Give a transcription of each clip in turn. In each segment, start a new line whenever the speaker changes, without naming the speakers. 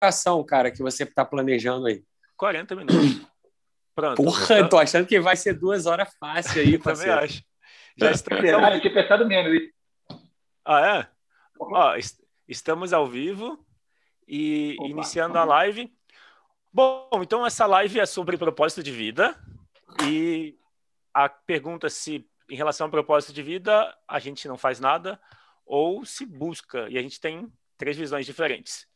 duração, cara, que você está planejando aí?
40 minutos. Pronto.
Porra, tô achando que vai ser 2 horas fácil aí,
Também
parceiro.
acho. Já estamos ao
Será? Eu
vivo.
tinha pensado menos.
Ah, é? Ó, estamos ao vivo e
Opa.
iniciando a live. Bom, então essa live é sobre propósito de vida e a pergunta se em relação ao propósito de vida a gente não faz nada ou se busca, e a gente tem 3 visões diferentes.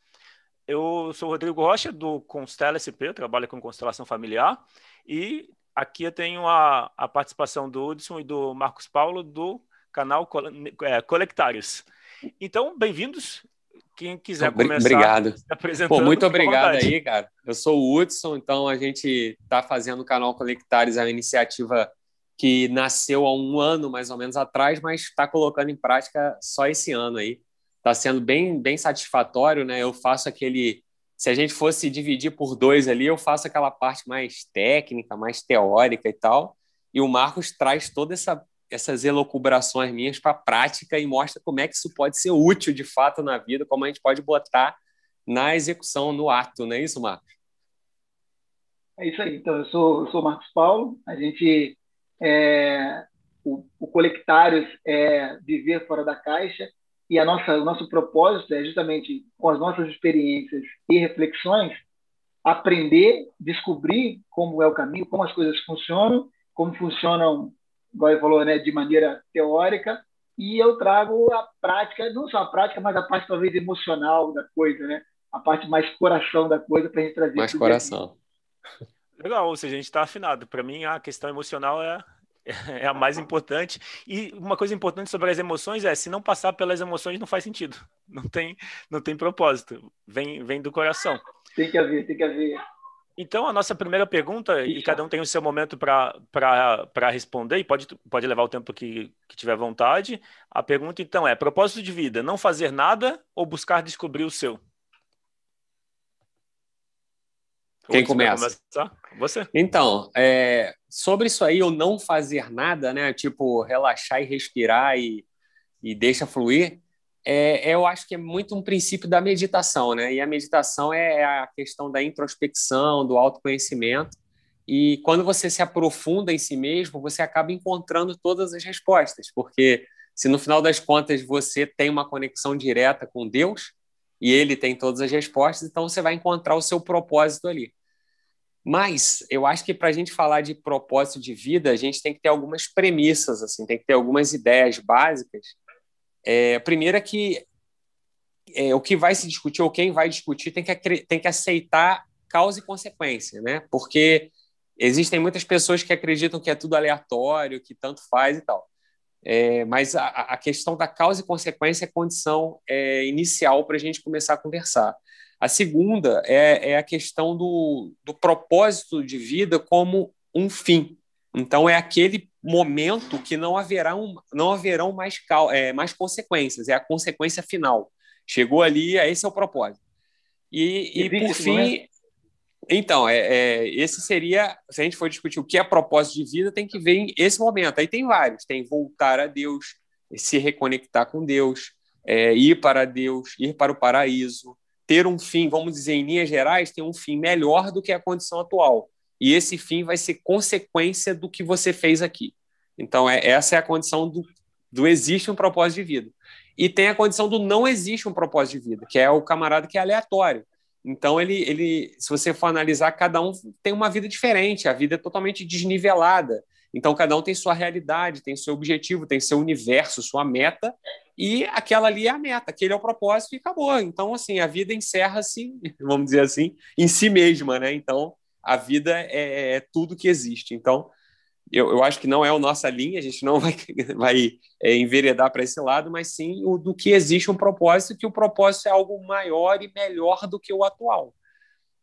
Eu sou o Rodrigo Rocha, do Constela SP, trabalho com constelação familiar, e aqui eu tenho a participação do Hudson e do Marcos Paulo, do canal Colectários. Então, bem-vindos. Quem quiser começar
Obrigado.
se apresentando,
Pô, muito
fica à
obrigado
vontade.
aí, cara. Eu sou o Hudson, então a gente está fazendo o canal Colectares, é uma iniciativa que nasceu há 1 ano, mais ou menos, atrás, mas está colocando em prática só esse ano aí. Está sendo bem, bem satisfatório, né? Eu faço aquele... Se a gente fosse dividir por 2 ali, eu faço aquela parte mais técnica, mais teórica e tal, e o Marcos traz toda essas elucubrações minhas para a prática e mostra como é que isso pode ser útil de fato na vida, como a gente pode botar na execução, no ato, não é isso, Marcos?
É isso aí. Então, eu sou o Marcos Paulo. A gente, o Colectários é viver fora da caixa e o nosso propósito é justamente, com as nossas experiências e reflexões, aprender, descobrir como é o caminho, como as coisas funcionam, como funcionam, igual ele falou, né, de maneira teórica, e eu trago a prática, não só a prática, mas a parte talvez emocional da coisa, né? A parte mais coração da coisa para a gente trazer
Mais
para o dia a dia.
coração.
Legal, ou seja, a gente está afinado. Para mim, a questão emocional é a mais importante. E uma coisa importante sobre as emoções é, se não passar pelas emoções, não faz sentido. Não tem propósito. Vem do coração.
Tem que haver, tem que haver.
Então, a nossa primeira pergunta, e
Isso.
cada um tem o seu momento para responder, e pode levar o tempo que tiver vontade. A pergunta, então, é: propósito de vida, não fazer nada ou buscar descobrir o seu?
Quem
Hudson, quer
começa?
começar? Você.
Então, sobre isso aí, eu não fazer nada, né? Tipo, relaxar e respirar e deixa fluir, eu acho que é muito um princípio da meditação, né? E a meditação é a questão da introspecção, do autoconhecimento. E quando você se aprofunda em si mesmo, você acaba encontrando todas as respostas, porque se no final das contas você tem uma conexão direta com Deus e ele tem todas as respostas, então você vai encontrar o seu propósito ali. Mas eu acho que para a gente falar de propósito de vida, a gente tem que ter algumas premissas, assim, tem que ter algumas ideias básicas. A primeira é que o que vai se discutir ou quem vai discutir tem que aceitar causa e consequência, né? Porque existem muitas pessoas que acreditam que é tudo aleatório, que tanto faz e tal. Mas a questão da causa e consequência é a condição inicial para a gente começar a conversar. A segunda é a questão do propósito de vida como um fim. Então, é aquele momento que não haverão mais consequências, é a consequência final. Chegou ali, esse é o propósito. E por fim, então, esse seria, se a gente for discutir o que é propósito de vida, tem que ver esse momento. Aí tem vários, tem voltar a Deus, se reconectar com Deus, ir para Deus, ir para o paraíso, ter um fim, vamos dizer, em linhas gerais, ter um fim melhor do que a condição atual. E esse fim vai ser consequência do que você fez aqui. Então, essa é a condição do existe um propósito de vida. E tem a condição do não existe um propósito de vida, que é o camarada que é aleatório. Então, se você for analisar, cada um tem uma vida diferente, a vida é totalmente desnivelada. Então, cada um tem sua realidade, tem seu objetivo, tem seu universo, sua meta, e aquela ali é a meta, aquele é o propósito e acabou. Então, assim, a vida encerra-se, vamos dizer assim, em si mesma, né? Então, a vida é tudo que existe. Então, eu acho que não é a nossa linha, a gente não vai enveredar para esse lado, mas sim o do que existe um propósito, que o propósito é algo maior e melhor do que o atual.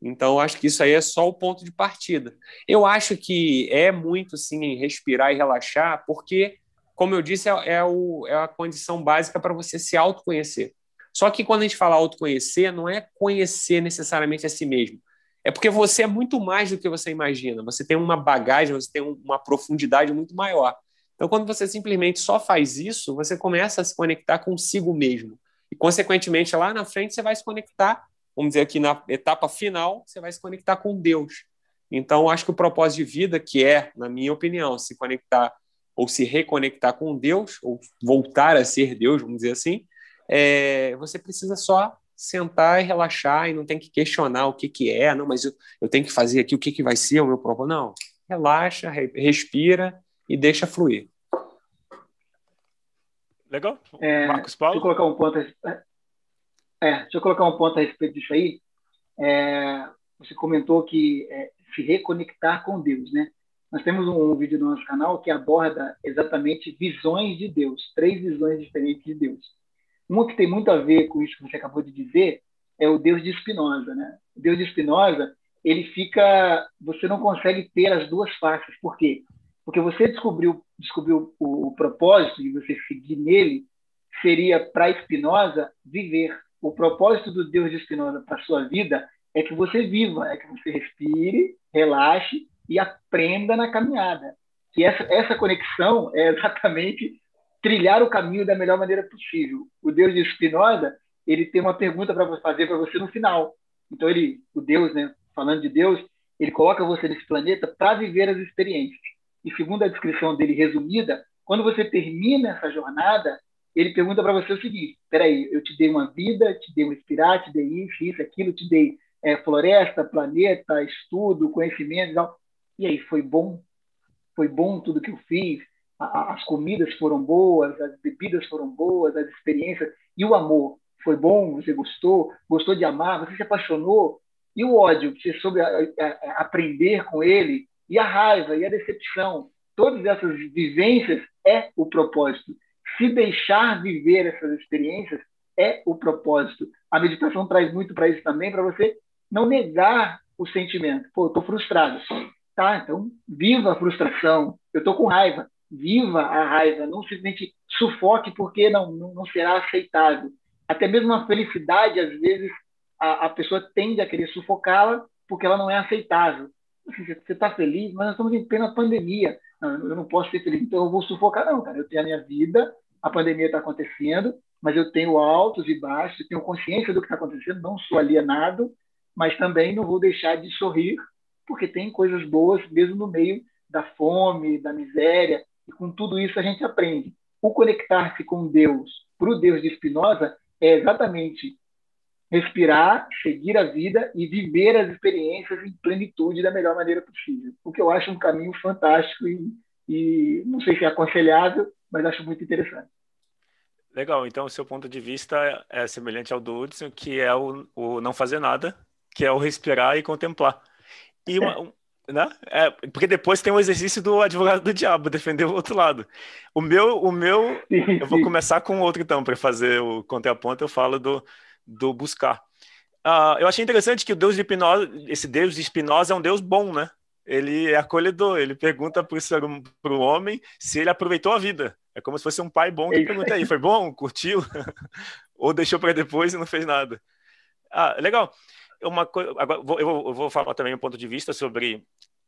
Então, acho que isso aí é só o ponto de partida. Eu acho que é muito, sim, respirar e relaxar, porque, como eu disse, é a condição básica para você se autoconhecer. Só que quando a gente fala autoconhecer, não é conhecer necessariamente a si mesmo. É porque você é muito mais do que você imagina. Você tem uma bagagem, você tem uma profundidade muito maior. Então, quando você simplesmente só faz isso, você começa a se conectar consigo mesmo. E, consequentemente, lá na frente, você vai se conectar vamos dizer aqui, na etapa final, você vai se conectar com Deus. Então, acho que o propósito de vida, que é, na minha opinião, se conectar ou se reconectar com Deus, ou voltar a ser Deus, vamos dizer assim, você precisa só sentar e relaxar e não tem que questionar o que, que é, não, mas eu tenho que fazer aqui o que, que vai ser o meu propósito. Não, relaxa, respira e deixa fluir.
Legal. Marcos Paulo?
Deixa eu colocar um ponto a respeito disso aí. Você comentou que se reconectar com Deus, né? Nós temos um vídeo no nosso canal que aborda exatamente visões de Deus, 3 visões diferentes de Deus. Uma que tem muito a ver com isso que você acabou de dizer é o Deus de Spinoza, né? O Deus de Spinoza, você não consegue ter as duas faces. Por quê? Porque você descobriu o propósito e você seguir nele seria para Spinoza viver. O propósito do Deus de Spinoza para a sua vida é que você viva, é que você respire, relaxe e aprenda na caminhada. E essa conexão é exatamente trilhar o caminho da melhor maneira possível. O Deus de Spinoza, ele tem uma pergunta para fazer para você no final. Então, o Deus, né, falando de Deus, ele coloca você nesse planeta para viver as experiências. E segundo a descrição dele resumida, quando você termina essa jornada, ele pergunta para você o seguinte: peraí, eu te dei uma vida, te dei um respirar, te dei isso, aquilo, te dei floresta, planeta, estudo, conhecimento e tal. E aí, foi bom? Foi bom tudo que eu fiz? As comidas foram boas, as bebidas foram boas, as experiências. E o amor? Foi bom? Você gostou? Gostou de amar? Você se apaixonou? E o ódio? Você soube aprender com ele? E a raiva? E a decepção? Todas essas vivências é o propósito. Se deixar viver essas experiências é o propósito. A meditação traz muito para isso também, para você não negar o sentimento. Pô, eu estou frustrado. Tá, então viva a frustração. Eu estou com raiva. Viva a raiva. Não simplesmente sufoque porque não será aceitável. Até mesmo a felicidade, às vezes, a pessoa tende a querer sufocá-la porque ela não é aceitável. Assim, você está feliz, mas nós estamos em plena pandemia. Não, eu não posso ser feliz, então eu vou sufocar. Não, cara, eu tenho a minha vida, a pandemia está acontecendo, mas eu tenho altos e baixos, eu tenho consciência do que está acontecendo, não sou alienado, mas também não vou deixar de sorrir, porque tem coisas boas mesmo no meio da fome, da miséria, e com tudo isso a gente aprende. O conectar-se com Deus, para o Deus de Spinoza, é exatamente respirar, seguir a vida e viver as experiências em plenitude da melhor maneira possível. O que eu acho um caminho fantástico e não sei se é aconselhável, mas acho muito interessante.
Legal, então o seu ponto de vista é semelhante ao do Hudson, que é o não fazer nada, que é o respirar e contemplar. E né? Porque depois tem o exercício do advogado do diabo, defender o outro lado. O meu eu vou começar com outro então, para fazer o contraponto, eu falo do buscar. Eu achei interessante que o Deus de Spinoza, esse Deus de Spinoza é um Deus bom, né? Ele é acolhedor, ele pergunta para o homem se ele aproveitou a vida. É como se fosse um pai bom que pergunta aí, foi bom? Curtiu? Ou deixou para depois e não fez nada. Legal. Agora eu vou falar também um ponto de vista sobre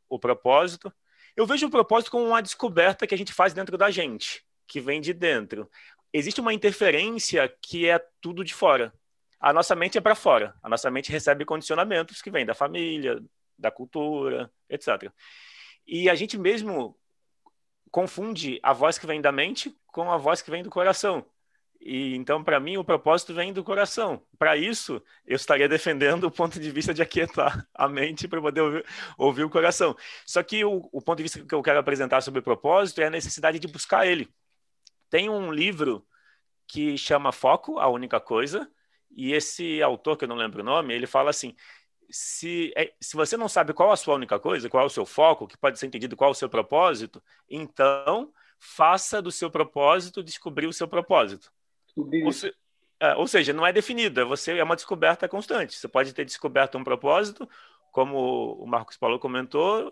o propósito. Eu vejo o propósito como uma descoberta que a gente faz dentro da gente, que vem de dentro. Existe uma interferência que é tudo de fora. A nossa mente é para fora. A nossa mente recebe condicionamentos que vêm da família, da cultura, etc. E a gente mesmo confunde a voz que vem da mente com a voz que vem do coração. E então, para mim, o propósito vem do coração. Para isso, eu estaria defendendo o ponto de vista de aquietar a mente para poder ouvir o coração. Só que o ponto de vista que eu quero apresentar sobre o propósito é a necessidade de buscar ele. Tem um livro que chama Foco, a Única Coisa, e esse autor, que eu não lembro o nome, ele fala assim: se você não sabe qual a sua única coisa, qual é o seu foco, que pode ser entendido qual é o seu propósito, então faça do seu propósito descobrir o seu propósito. Ou seja, não é definido, é uma descoberta constante. Você pode ter descoberto um propósito, como o Marcos Paulo comentou,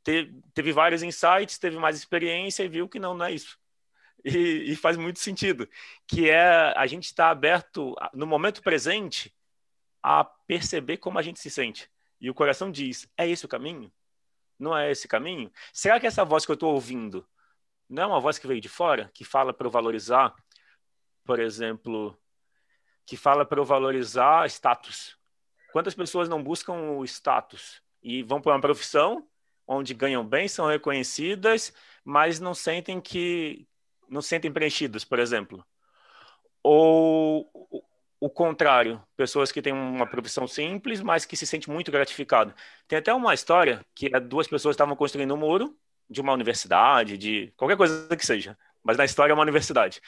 teve vários insights, teve mais experiência e viu que não é isso. E faz muito sentido, que é a gente estar aberto no momento presente a perceber como a gente se sente. E o coração diz, é esse o caminho? Não é esse caminho? Será que essa voz que eu estou ouvindo não é uma voz que veio de fora, que fala para eu valorizar, por exemplo, que fala para eu valorizar status? Quantas pessoas não buscam o status e vão para uma profissão onde ganham bem, são reconhecidas, mas não sentem preenchidas, por exemplo? Ou o contrário, pessoas que têm uma profissão simples, mas que se sentem muito gratificadas. Tem até uma história que duas pessoas estavam construindo um muro de uma universidade, de qualquer coisa que seja, mas na história é uma universidade.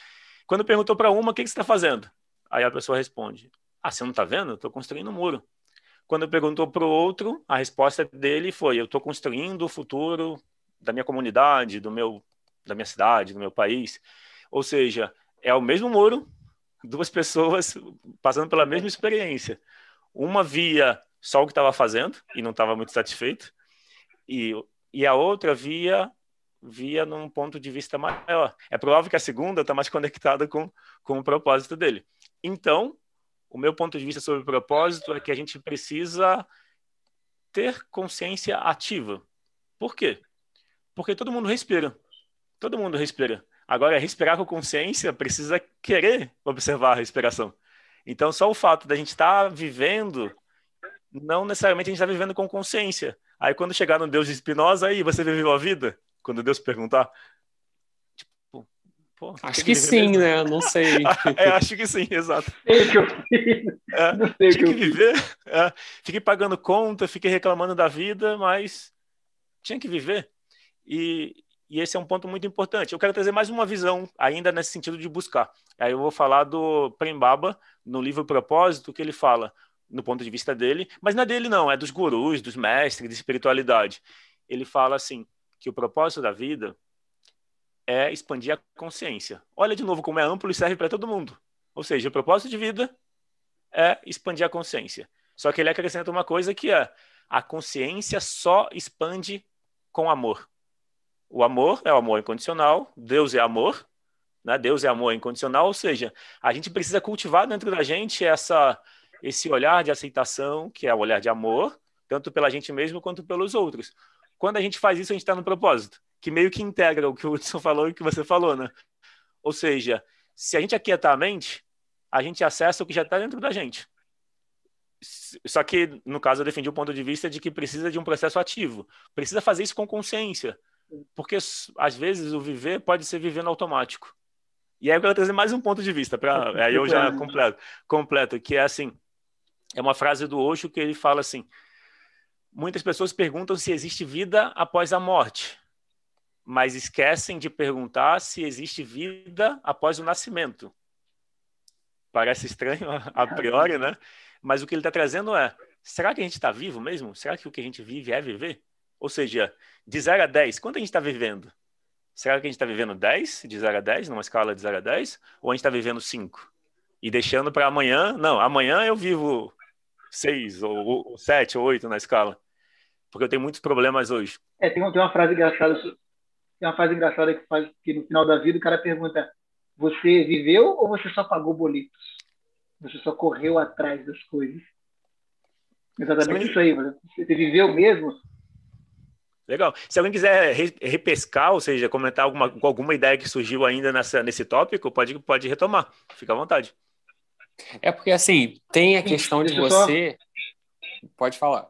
Quando perguntou para uma, o que você está fazendo? Aí a pessoa responde, você não está vendo? Eu estou construindo um muro. Quando perguntou para o outro, a resposta dele foi, eu estou construindo o futuro da minha comunidade, da minha cidade, do meu país. Ou seja, é o mesmo muro, duas pessoas passando pela mesma experiência. Uma via só o que estava fazendo e não estava muito satisfeito, e a outra via num ponto de vista maior. É provável que a segunda está mais conectada com o propósito dele. Então, o meu ponto de vista sobre o propósito é que a gente precisa ter consciência ativa. Por quê? Porque todo mundo respira. Todo mundo respira. Agora, respirar com consciência precisa querer observar a respiração. Então, só o fato da gente estar vivendo, não necessariamente a gente está vivendo com consciência. Aí, quando chegar no Deus de Spinoza, aí você viveu a vida? Quando Deus perguntar, tipo, pô,
acho que sim, mesmo? Né? Não sei.
Acho que sim, exato.
Sei o que eu fiz. Não sei o que eu
viver. Fiquei pagando conta, fiquei reclamando da vida, mas tinha que viver. E esse é um ponto muito importante. Eu quero trazer mais uma visão, ainda nesse sentido de buscar. Aí eu vou falar do Prem Baba, no livro Propósito, que ele fala, no ponto de vista dele, mas não é dele não, é dos gurus, dos mestres de espiritualidade. Ele fala assim, que o propósito da vida é expandir a consciência. Olha de novo como é amplo e serve para todo mundo. Ou seja, o propósito de vida é expandir a consciência. Só que ele acrescenta uma coisa que é, a consciência só expande com amor. O amor é o amor incondicional, Deus é amor, né? Deus é amor incondicional, ou seja, a gente precisa cultivar dentro da gente esse olhar de aceitação, que é o olhar de amor, tanto pela gente mesmo quanto pelos outros. Quando a gente faz isso, a gente está no propósito, que meio que integra o que o Hudson falou e o que você falou, né? Ou seja, se a gente aquietar a mente, a gente acessa o que já está dentro da gente. Só que, no caso, eu defendi o ponto de vista de que precisa de um processo ativo. Precisa fazer isso com consciência. Porque, às vezes, o viver pode ser vivendo automático. E aí eu quero trazer mais um ponto de vista, aí eu já completo, que é assim, é uma frase do Osho que ele fala assim, muitas pessoas perguntam se existe vida após a morte, mas esquecem de perguntar se existe vida após o nascimento. Parece estranho a priori, né? Mas o que ele está trazendo é, será que a gente está vivo mesmo? Será que o que a gente vive é viver? Ou seja, de 0 a 10, quanto a gente está vivendo? Será que a gente está vivendo 10, de 0 a 10, numa escala de 0 a 10? Ou a gente está vivendo 5? E deixando para amanhã, não, amanhã eu vivo 6, ou 7, ou 8 na escala. Porque eu tenho muitos problemas hoje.
Tem uma frase engraçada que faz que no final da vida o cara pergunta, você viveu ou você só pagou boletos? Você só correu atrás das coisas? Exatamente isso aí. Você viveu mesmo?
Legal. Se alguém quiser repescar, ou seja, comentar alguma ideia que surgiu ainda nesse tópico, pode retomar. Fica à vontade.
É porque, assim, tem a questão de você... Pode falar.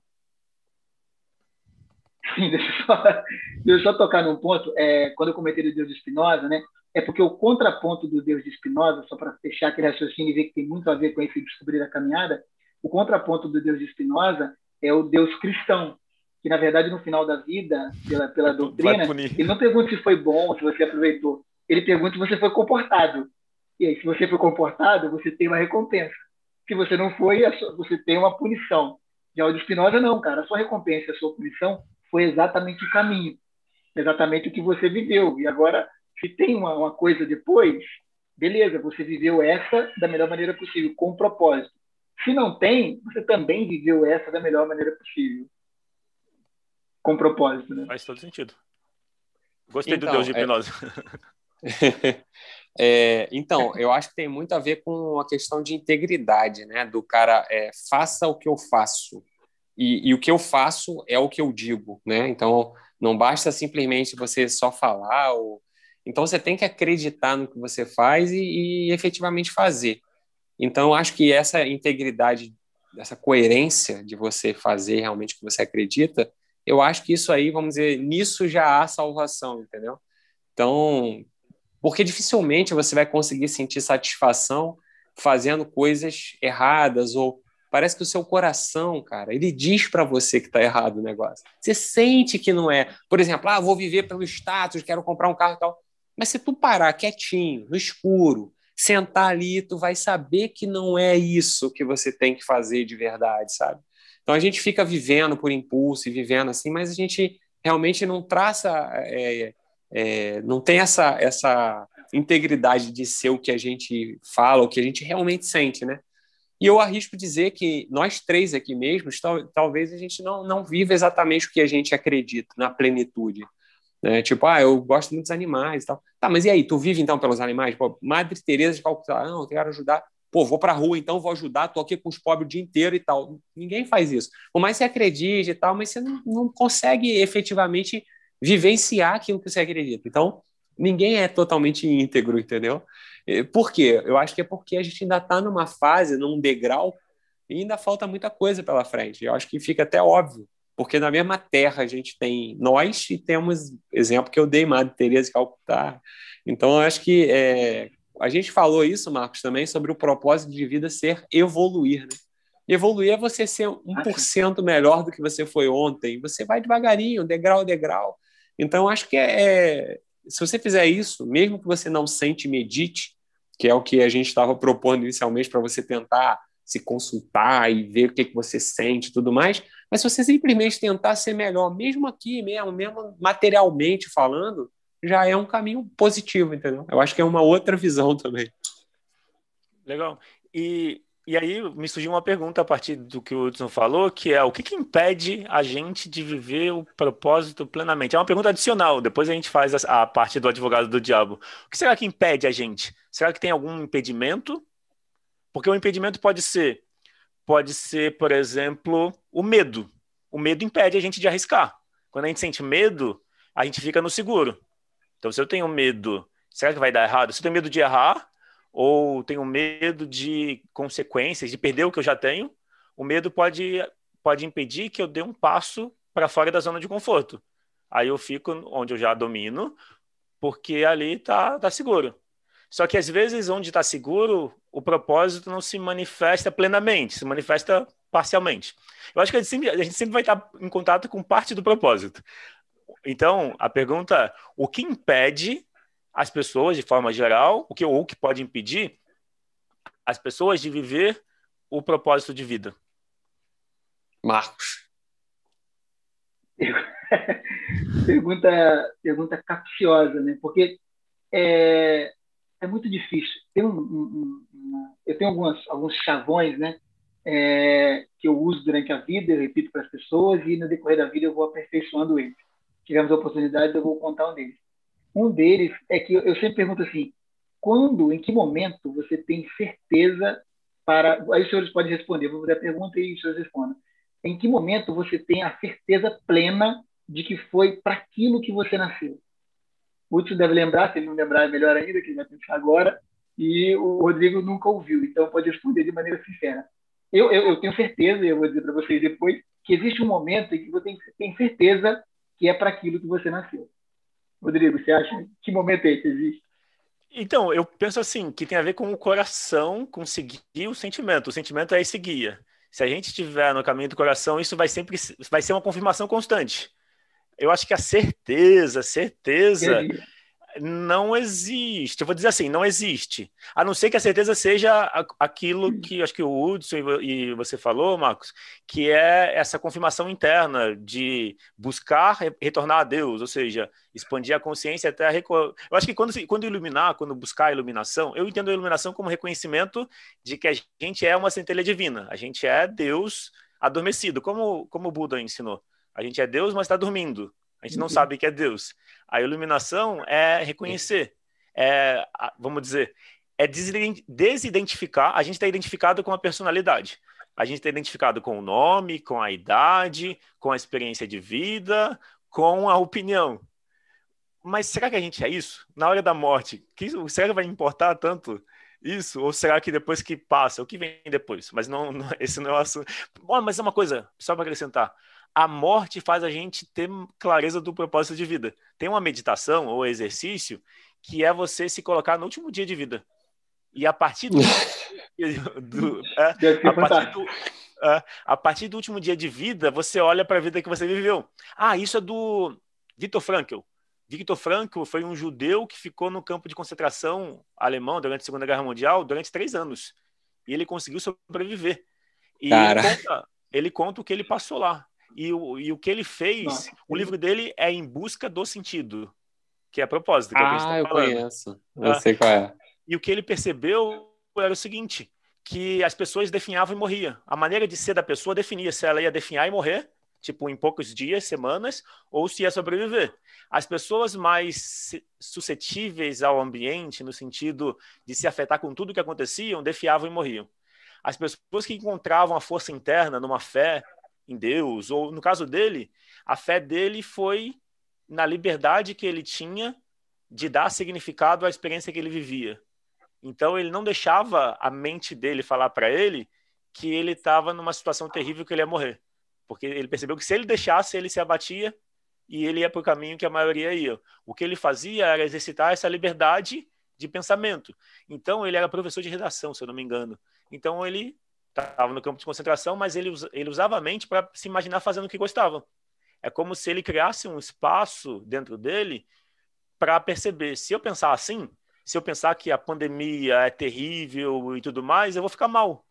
Sim, deixa eu só tocar num ponto. Quando eu comentei do Deus de Spinoza, né? É porque o contraponto do Deus de Spinoza, só para fechar aquele raciocínio e ver que tem muito a ver com esse descobrir a caminhada, o contraponto do Deus de Spinoza é o Deus cristão, que na verdade no final da vida, pela doutrina, ele não pergunta se foi bom, se você aproveitou, ele pergunta se você foi comportado. E aí, se você foi comportado, você tem uma recompensa. Se você não foi, você tem uma punição. Já o de Spinoza não, cara, a sua recompensa, a sua punição foi exatamente o caminho, exatamente o que você viveu. E agora, se tem uma coisa depois, beleza, você viveu essa da melhor maneira possível, com propósito. Se não tem, você também viveu essa da melhor maneira possível. Com propósito, né?
Faz todo sentido. Gostei do Deus de Spinoza.
Então, eu acho que tem muito a ver com a questão de integridade, né? Do cara, faça o que eu faço. E o que eu faço é o que eu digo, né? Então, não basta simplesmente você só falar. Então, você tem que acreditar no que você faz e efetivamente fazer. Então, eu acho que essa integridade dessa coerência de você fazer realmente o que você acredita, eu acho que isso aí, vamos dizer, nisso já há salvação, entendeu? Então, porque dificilmente você vai conseguir sentir satisfação fazendo coisas erradas ou parece que o seu coração, cara, ele diz para você que está errado o negócio. Você sente que não é. Por exemplo, vou viver pelo status, quero comprar um carro e tal. Mas se tu parar quietinho, no escuro, sentar ali, tu vai saber que não é isso que você tem que fazer de verdade, sabe? Então a gente fica vivendo por impulso e vivendo assim, mas a gente realmente não traça, não tem essa integridade de ser o que a gente fala, o que a gente realmente sente, né? E eu arrisco dizer que nós três aqui mesmos, talvez a gente não viva exatamente o que a gente acredita na plenitude. Né? Tipo, eu gosto muito dos animais e tal. Tá, mas e aí, tu vive então pelos animais? Pô, Madre Teresa de Calcutá, não, eu quero ajudar. Pô, vou pra rua, então vou ajudar, tô aqui com os pobres o dia inteiro e tal. Ninguém faz isso. Por mais que você acredite e tal, mas você não consegue efetivamente vivenciar aquilo que você acredita. Então, ninguém é totalmente íntegro, entendeu? Por quê? Eu acho que é porque a gente ainda está numa fase, num degrau, e ainda falta muita coisa pela frente. Eu acho que fica até óbvio, porque na mesma terra a gente tem nós e temos exemplo que eu dei, Madre Teresa de Calcutá. Então, eu acho que a gente falou isso, Marcos, também sobre o propósito de vida ser evoluir, né? Evoluir é você ser 1% melhor do que você foi ontem. Você vai devagarinho, degrau a degrau. Então, acho que se você fizer isso, mesmo que você não sente e medite, que é o que a gente estava propondo inicialmente para você tentar se consultar e ver o que você sente e tudo mais, mas se você simplesmente tentar ser melhor, mesmo aqui mesmo materialmente falando, já é um caminho positivo, entendeu? Eu acho que é uma outra visão também.
Legal. E aí me surgiu uma pergunta a partir do que o Hudson falou, que é o que impede a gente de viver o propósito plenamente? É uma pergunta adicional, depois a gente faz a parte do advogado do diabo. O que será que impede a gente? Será que tem algum impedimento? Porque o impedimento pode ser, por exemplo, o medo. O medo impede a gente de arriscar. Quando a gente sente medo, a gente fica no seguro. Então, se eu tenho medo, será que vai dar errado? Se eu tenho medo de errar, ou tenho medo de consequências, de perder o que eu já tenho, o medo pode impedir que eu dê um passo para fora da zona de conforto. Aí eu fico onde eu já domino, porque ali tá seguro. Só que às vezes onde está seguro, o propósito não se manifesta plenamente, se manifesta parcialmente. Eu acho que a gente sempre vai estar em contato com parte do propósito. Então, a pergunta é, o que impede as pessoas, de forma geral, o que pode impedir as pessoas de viver o propósito de vida?
Marcos.
Pergunta capciosa, né? Porque é muito difícil. Eu tenho alguns chavões, né? Que eu uso durante a vida, eu repito para as pessoas e no decorrer da vida eu vou aperfeiçoando eles. Tivemos a oportunidade, eu vou contar um deles. Um deles é que eu sempre pergunto assim, em que momento você tem certeza para... Aí os senhores podem responder, eu vou fazer a pergunta e os senhores respondam. Em que momento você tem a certeza plena de que foi para aquilo que você nasceu? O Hudson deve lembrar, se ele não lembrar é melhor ainda, que ele vai pensar agora, e o Rodrigo nunca ouviu, então pode responder de maneira sincera. Eu tenho certeza, e eu vou dizer para vocês depois, que existe um momento em que você tem certeza que é para aquilo que você nasceu. Rodrigo, você acha que momento é esse? Existe?
Então, eu penso assim, que tem a ver com o coração, com seguir o sentimento. O sentimento é esse guia. Se a gente estiver no caminho do coração, isso vai ser uma confirmação constante. Eu acho que a certeza não existe. Eu vou dizer assim, não existe. A não ser que a certeza seja aquilo que acho que o Hudson e você falou, Marcos, que é essa confirmação interna de buscar retornar a Deus, ou seja, expandir a consciência até a... Eu acho que quando buscar a iluminação, eu entendo a iluminação como reconhecimento de que a gente é uma centelha divina, a gente é Deus adormecido, como o Buda ensinou. A gente é Deus, mas está dormindo. A gente não sabe que é Deus. A iluminação é reconhecer, vamos dizer, é desidentificar. A gente está identificado com a personalidade. A gente está identificado com o nome, com a idade, com a experiência de vida, com a opinião. Mas será que a gente é isso? Na hora da morte, será que vai importar tanto Isso, ou será que depois que passa, o que vem depois? Mas esse não é o assunto. Bom, mas é uma coisa, só para acrescentar. A morte faz a gente ter clareza do propósito de vida. Tem uma meditação ou exercício que é você se colocar no último dia de vida. E a partir do,
Deve ser
a partir
fantástico.
a partir do último dia de vida, você olha para a vida que você viveu. Ah, isso é do Viktor Frankl. Viktor Frankl foi um judeu que ficou no campo de concentração alemão durante a Segunda Guerra Mundial durante 3 anos. E ele conseguiu sobreviver. E
Cara,
ele conta o que ele passou lá. E o que ele fez,
Nossa,
o livro dele é Em Busca do Sentido, que é a propósito, que é o que a gente está
eu
falando.
conheço. Eu sei qual é.
E o que ele percebeu era o seguinte, que as pessoas definhavam e morriam. A maneira de ser da pessoa definia se ela ia definhar e morrer, tipo, em poucos dias, semanas, ou se ia sobreviver. As pessoas mais suscetíveis ao ambiente, no sentido de se afetar com tudo que acontecia, definhavam e morriam. As pessoas que encontravam a força interna numa fé em Deus, ou no caso dele, a fé dele foi na liberdade que ele tinha de dar significado à experiência que ele vivia. Então ele não deixava a mente dele falar para ele que ele estava numa situação terrível que ele ia morrer. Porque ele percebeu que se ele deixasse, ele se abatia e ele ia para o caminho que a maioria ia. O que ele fazia era exercitar essa liberdade de pensamento. Então ele era professor de redação, se eu não me engano. Então ele estava no campo de concentração, mas ele usava a mente para se imaginar fazendo o que gostava. É como se ele criasse um espaço dentro dele para perceber, se eu pensar assim, se eu pensar que a pandemia é terrível e tudo mais, eu vou ficar mal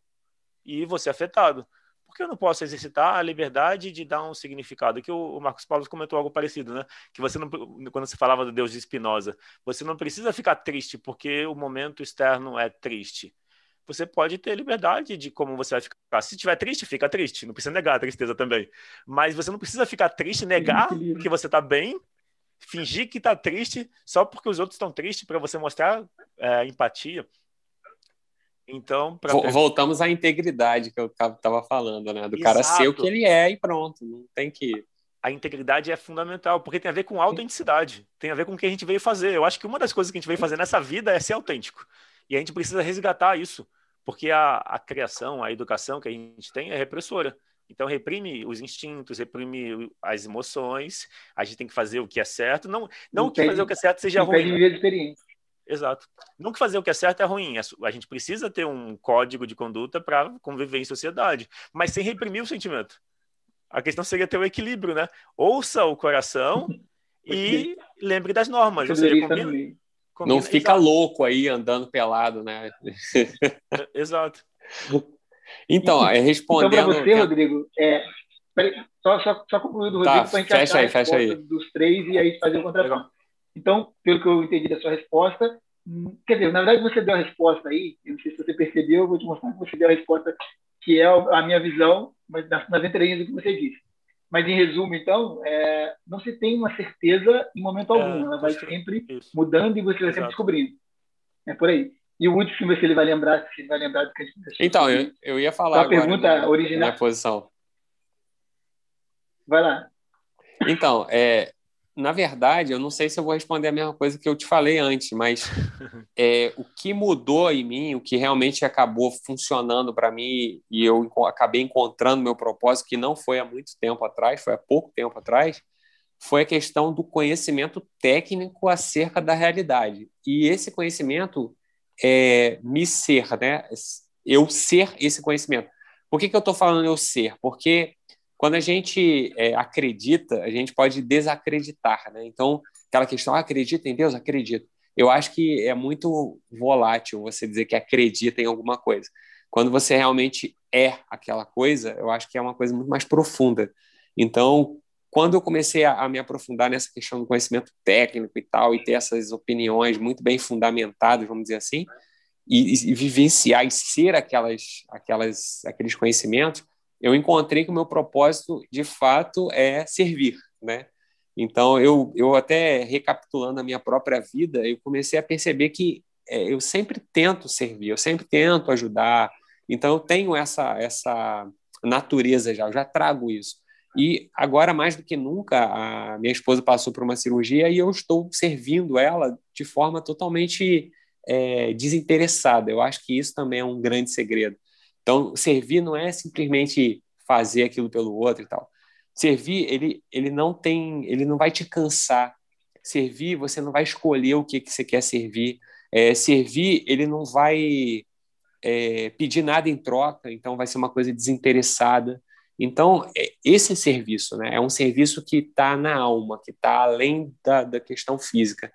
e vou ser afetado. Porque eu não posso exercitar a liberdade de dar um significado. Que o Marcos Paulo comentou algo parecido, né? Que você não, quando você falava do Deus de Spinoza, você não precisa ficar triste porque o momento externo é triste. Você pode ter liberdade de como você vai ficar. Se estiver triste, fica triste. Não precisa negar a tristeza também. Mas você não precisa ficar triste, negar que você está bem, fingir que está triste só porque os outros estão tristes para você mostrar empatia. Então,
voltamos à integridade que eu estava falando, né? Do
Exato.
Cara ser o que ele é e pronto. Não tem que...
A integridade é fundamental, porque tem a ver com autenticidade, tem a ver com o que a gente veio fazer. Eu acho que uma das coisas que a gente veio fazer nessa vida é ser autêntico. E a gente precisa resgatar isso, porque a criação, a educação que a gente tem é repressora. Então, reprime os instintos, reprime as emoções. A gente tem que fazer o que é certo. Não que fazer o que é certo seja ruim.
Impede viver de experiência.
Exato. Não que fazer o que é certo é ruim. A gente precisa ter um código de conduta para conviver em sociedade, mas sem reprimir o sentimento. A questão seria ter o equilíbrio, né? Ouça o coração e lembre das normas. Ou seja, combina,
não fica louco aí andando pelado, né?
Exato.
Então, respondendo...
Então, para você, Rodrigo, só concluir do Rodrigo para a gente achar a resposta dos 3 e aí fazer o contraponto. Então, pelo que eu entendi da sua resposta, quer dizer, na verdade você deu a resposta aí, eu não sei se você percebeu, eu vou te mostrar que você deu a resposta que é a minha visão, mas nas entrelinhas do que você disse. Mas, em resumo, então, não se tem uma certeza em momento algum, ela vai sempre mudando e você vai sempre descobrindo. É por aí. E o último, ver se ele vai lembrar, do que a gente conversou.
Então, eu ia falar agora
pergunta original.
Minha posição.
Vai lá.
Então, na verdade, eu não sei se eu vou responder a mesma coisa que eu te falei antes, mas o que mudou em mim, o que realmente acabou funcionando para mim e eu acabei encontrando meu propósito, que não foi há muito tempo atrás, foi há pouco tempo atrás, foi a questão do conhecimento técnico acerca da realidade. E esse conhecimento me ser, né? Eu ser esse conhecimento. Por que eu estou falando eu ser? Porque quando a gente acredita, a gente pode desacreditar, né? Então, aquela questão, acredita em Deus? Acredito. Eu acho que é muito volátil você dizer que acredita em alguma coisa. Quando você realmente é aquela coisa, eu acho que é uma coisa muito mais profunda. Então, quando eu comecei a me aprofundar nessa questão do conhecimento técnico e tal, e ter essas opiniões muito bem fundamentadas, vamos dizer assim, e vivenciar e ser aqueles conhecimentos, eu encontrei que o meu propósito, de fato, é servir, né? Então, eu até recapitulando a minha própria vida, eu comecei a perceber que eu sempre tento servir, eu sempre tento ajudar. Então, eu tenho essa natureza já, eu já trago isso. E agora, mais do que nunca, a minha esposa passou por uma cirurgia e eu estou servindo ela de forma totalmente desinteressada. Eu acho que isso também é um grande segredo. Então, servir não é simplesmente fazer aquilo pelo outro e tal. Servir, ele não vai te cansar. Servir, você não vai escolher o que você quer servir. Servir, ele não vai pedir nada em troca, então vai ser uma coisa desinteressada. Então, esse serviço, né, é um serviço que está na alma, que está além da questão física.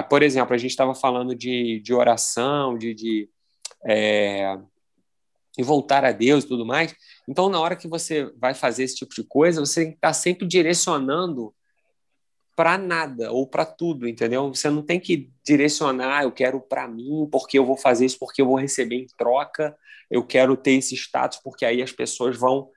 Por exemplo, a gente estava falando de oração, de voltar a Deus e tudo mais. Então, na hora que você vai fazer esse tipo de coisa, você tem que estar sempre direcionando para nada ou para tudo, entendeu? Você não tem que direcionar, eu quero para mim, porque eu vou fazer isso, porque eu vou receber em troca, eu quero ter esse status, porque aí as pessoas vão.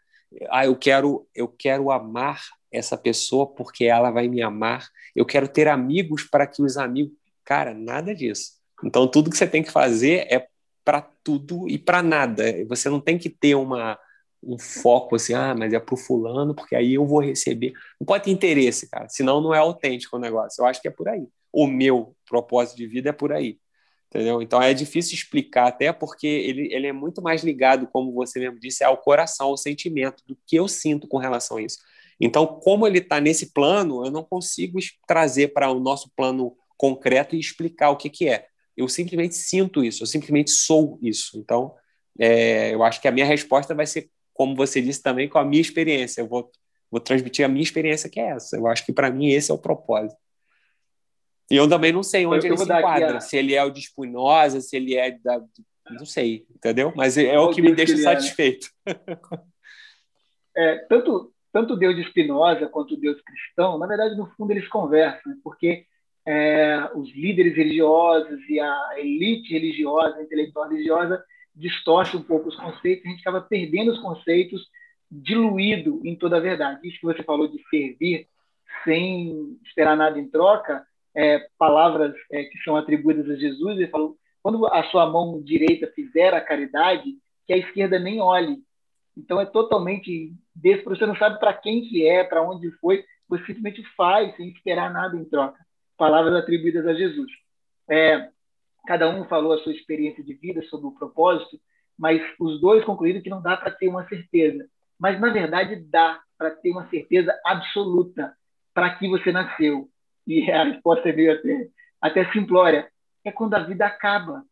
Eu quero amar essa pessoa porque ela vai me amar. Eu quero ter amigos para que os amigos. Cara, nada disso. Então, tudo que você tem que fazer é para tudo e para nada. Você não tem que ter um foco assim, mas é para o fulano, porque aí eu vou receber. Não pode ter interesse, cara, senão não é autêntico o negócio. Eu acho que é por aí. O meu propósito de vida é por aí. Entendeu? Então é difícil explicar, até porque ele é muito mais ligado, como você mesmo disse, ao coração, ao sentimento, do que eu sinto com relação a isso. Então, como ele está nesse plano, eu não consigo trazer para o nosso plano concreto e explicar o que é. Eu simplesmente sinto isso, eu simplesmente sou isso. Então, eu acho que a minha resposta vai ser, como você disse também, com a minha experiência. Eu vou transmitir a minha experiência, que é essa. Eu acho que, para mim, esse é o propósito. E eu também não sei onde ele se enquadra, se ele é o de Spinoza, se ele é da... Não sei, entendeu? Mas é o que me deixa satisfeito.
Tanto o Deus de Spinoza quanto o Deus cristão, na verdade, no fundo, eles conversam, porque os líderes religiosos e a elite religiosa, a intelectual religiosa, distorcem um pouco os conceitos, a gente acaba perdendo os conceitos, diluído em toda a verdade. Isso que você falou de servir sem esperar nada em troca, palavras que são atribuídas a Jesus. Ele falou: quando a sua mão direita fizer a caridade, que a esquerda nem olhe. Então é totalmente você não sabe para quem que para onde foi, você simplesmente faz sem esperar nada em troca. Palavras atribuídas a Jesus. Cada um falou a sua experiência de vida sobre o propósito, mas os dois concluíram que não dá para ter uma certeza. Mas, na verdade, dá para ter uma certeza absoluta para que você nasceu. E a resposta é meio até simplória. É quando a vida acaba.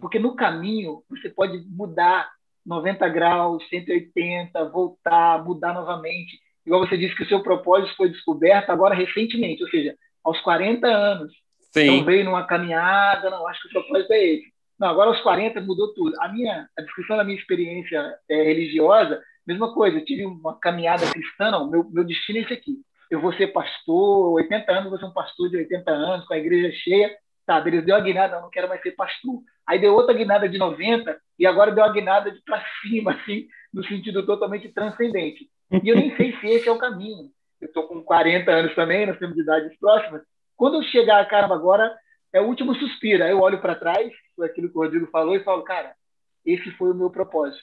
Porque no caminho você pode mudar 90 graus, 180, voltar, mudar novamente. Igual você disse que o seu propósito foi descoberto agora recentemente, ou seja, aos 40 anos.
Sim.
Então veio numa caminhada, não, acho que o propósito é esse. Não, agora aos 40 mudou tudo. A descrição da minha experiência religiosa, mesma coisa, eu tive uma caminhada cristã, não, meu destino é esse aqui. Eu vou ser pastor, 80 anos, vou ser um pastor de 80 anos, com a igreja cheia. Tá, eles deu a guinada, não quero mais ser pastor. Aí deu outra guinada de 90 e agora deu a guinada de para cima, assim, no sentido totalmente transcendente. E eu nem sei se esse é o caminho. Eu estou com 40 anos também, nós temos idades próximas. Quando eu chegar, caramba, agora é o último suspiro. Aí eu olho para trás, foi aquilo que o Rodrigo falou, e falo, cara, esse foi o meu propósito.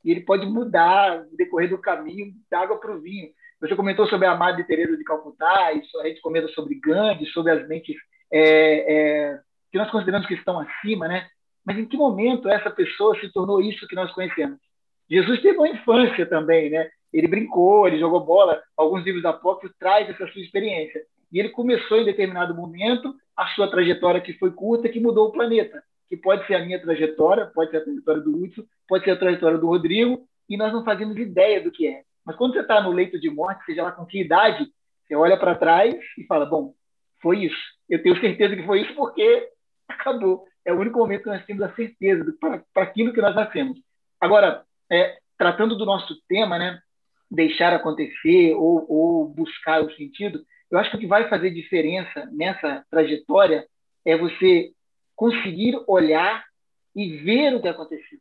E ele pode mudar no decorrer do caminho, da água para o vinho. Você comentou sobre a Madre Teresa de Calcutá, a gente comenta sobre Gandhi, sobre as mentes que nós consideramos que estão acima, né? Mas em que momento essa pessoa se tornou isso que nós conhecemos? Jesus teve uma infância também, né? Ele brincou, ele jogou bola. Alguns livros apócrifos trazem essa sua experiência. E ele começou em determinado momento a sua trajetória, que foi curta, que mudou o planeta. Que pode ser a minha trajetória, pode ser a trajetória do Hudson, pode ser a trajetória do Rodrigo, e nós não fazemos ideia do que é. Mas quando você está no leito de morte, seja lá com que idade, você olha para trás e fala, bom, foi isso. Eu tenho certeza que foi isso porque acabou. É o único momento que nós temos a certeza para aquilo que nós nascemos. Agora, tratando do nosso tema, né, deixar acontecer ou buscar o sentido, eu acho que o que vai fazer diferença nessa trajetória é você conseguir olhar e ver o que aconteceu.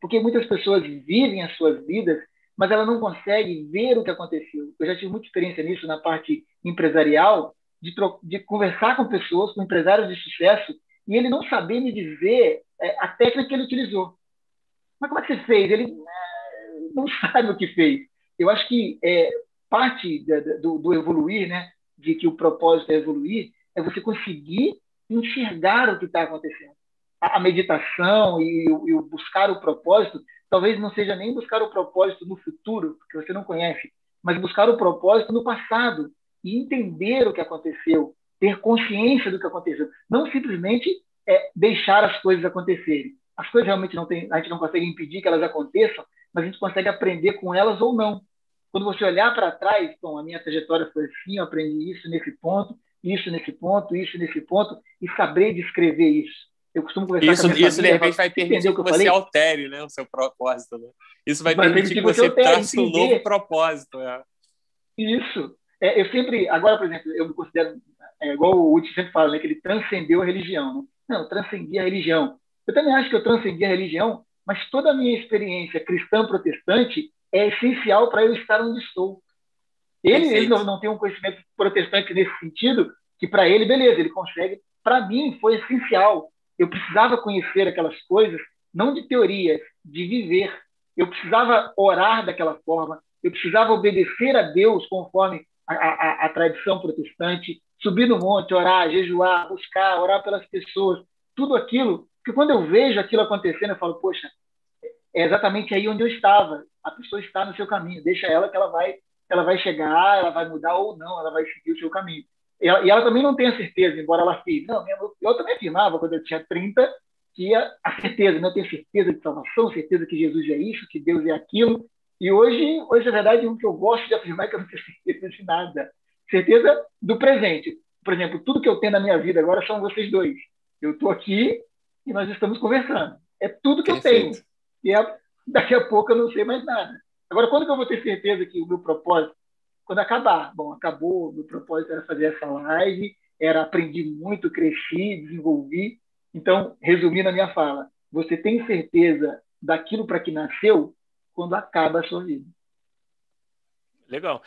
Porque muitas pessoas vivem as suas vidas, mas ela não consegue ver o que aconteceu. Eu já tive muita experiência nisso na parte empresarial, de conversar com pessoas, com empresários de sucesso, e ele não saber me dizer a técnica que ele utilizou. Mas como é que você fez? Ele não sabe o que fez. Eu acho que parte do evoluir, né, de que o propósito é evoluir, é você conseguir enxergar o que está acontecendo. A meditação e o buscar o propósito, talvez não seja nem buscar o propósito no futuro, porque você não conhece, mas buscar o propósito no passado e entender o que aconteceu, ter consciência do que aconteceu. Não simplesmente deixar as coisas acontecerem. As coisas realmente não tem, a gente não consegue impedir que elas aconteçam, mas a gente consegue aprender com elas ou não. Quando você olhar para trás, bom, a minha trajetória foi assim, eu aprendi isso nesse ponto, isso nesse ponto, isso nesse ponto, e saber descrever isso. Eu costumo conversar com a minha
Isso de
família,
repente vai permitir que você altere, né, o seu propósito. Né? Isso vai permitir que você trace um novo propósito.
Isso. Eu sempre, agora, por exemplo, eu me considero, igual o Uti sempre fala, né, que ele transcendeu a religião. Né? Não, eu transcendi a religião. Eu também acho que eu transcendi a religião, mas toda a minha experiência cristã protestante é essencial para eu estar onde estou. Ele não tem um conhecimento protestante nesse sentido, que para ele, beleza, ele consegue. Para mim, foi essencial. Eu precisava conhecer aquelas coisas, não de teorias, de viver. Eu precisava orar daquela forma, eu precisava obedecer a Deus conforme a tradição protestante, subir no monte, orar, jejuar, buscar, orar pelas pessoas, tudo aquilo. Porque quando eu vejo aquilo acontecendo, eu falo, poxa, é exatamente aí onde eu estava. A pessoa está no seu caminho, deixa ela que ela vai chegar, ela vai mudar ou não, ela vai seguir o seu caminho. E ela também não tem a certeza, embora ela afirme. Não, eu também afirmava, quando eu tinha 30, que a certeza, não tenho certeza de salvação, certeza que Jesus é isso, que Deus é aquilo. E hoje na verdade, o que eu gosto de afirmar é que eu não tenho certeza de nada. Certeza do presente. Por exemplo, tudo que eu tenho na minha vida agora são vocês dois. Eu estou aqui e nós estamos conversando. É tudo que eu tenho. E daqui a pouco eu não sei mais nada. Agora, quando que eu vou ter certeza que o meu propósito, quando acabar? Bom, acabou, o meu propósito era fazer essa live, aprendi muito, cresci, desenvolvi. Então, resumindo a minha fala, você tem certeza daquilo para que nasceu quando acaba a sua vida.
Legal.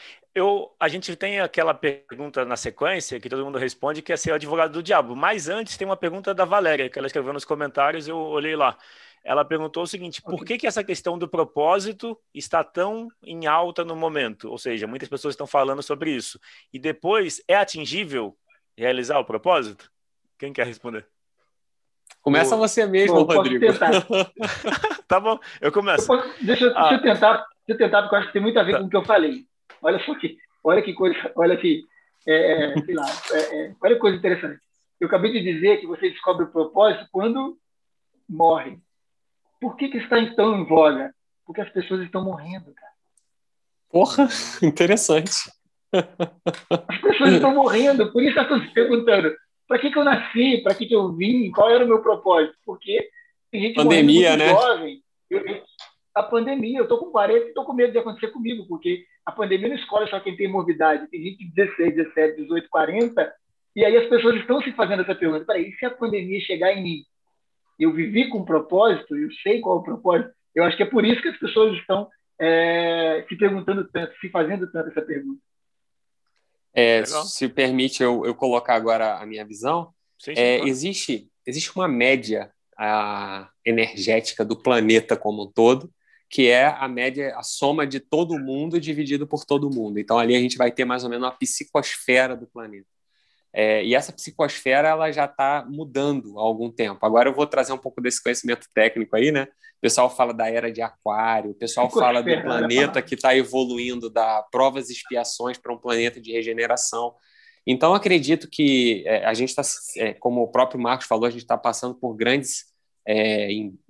A gente tem aquela pergunta na sequência que todo mundo responde, que é ser o advogado do diabo. Mas antes tem uma pergunta da Valéria, que ela escreveu nos comentários, eu olhei lá. Ela perguntou o seguinte, por que essa questão do propósito está tão em alta no momento? Ou seja, muitas pessoas estão falando sobre isso. E depois, é atingível realizar o propósito? Quem quer responder?
Começa você mesmo, Rodrigo.
Tá bom, eu começo.
Deixa eu tentar, porque eu acho que tem muito a ver com o que eu falei. Olha que coisa, olha que coisa interessante. Eu acabei de dizer que você descobre o propósito quando morre. Por que está tão em voga? Porque as pessoas estão morrendo, cara.
Porra, interessante.
As pessoas estão morrendo, por isso estão se perguntando para que eu nasci, para que eu vim, qual era o meu propósito? Porque tem gente
pandemia,
morrendo muito
né?
jovem. A pandemia, eu estou com 40 e estou com medo de acontecer comigo, porque a pandemia não escolhe só quem tem morbidade. Tem gente de 16, 17, 18, 40, e aí as pessoas estão se fazendo essa pergunta. Peraí, e se a pandemia chegar em mim? Eu vivi com um propósito, eu sei qual é o propósito. Eu acho que é por isso que as pessoas estão se perguntando tanto, se fazendo tanto essa pergunta.
Se permite eu colocar agora a minha visão,
sim, claro.
existe uma média energética do planeta como um todo, que é a média, a soma de todo mundo dividido por todo mundo. Então, ali a gente vai ter mais ou menos uma psicosfera do planeta. E essa psicosfera ela já está mudando há algum tempo. Agora eu vou trazer um pouco desse conhecimento técnico aí, né? O pessoal fala da era de Aquário, o pessoal fala do planeta que está evoluindo, da provas e expiações para um planeta de regeneração. Então, acredito que a gente está, como o próprio Marcos falou, a gente está passando por grandes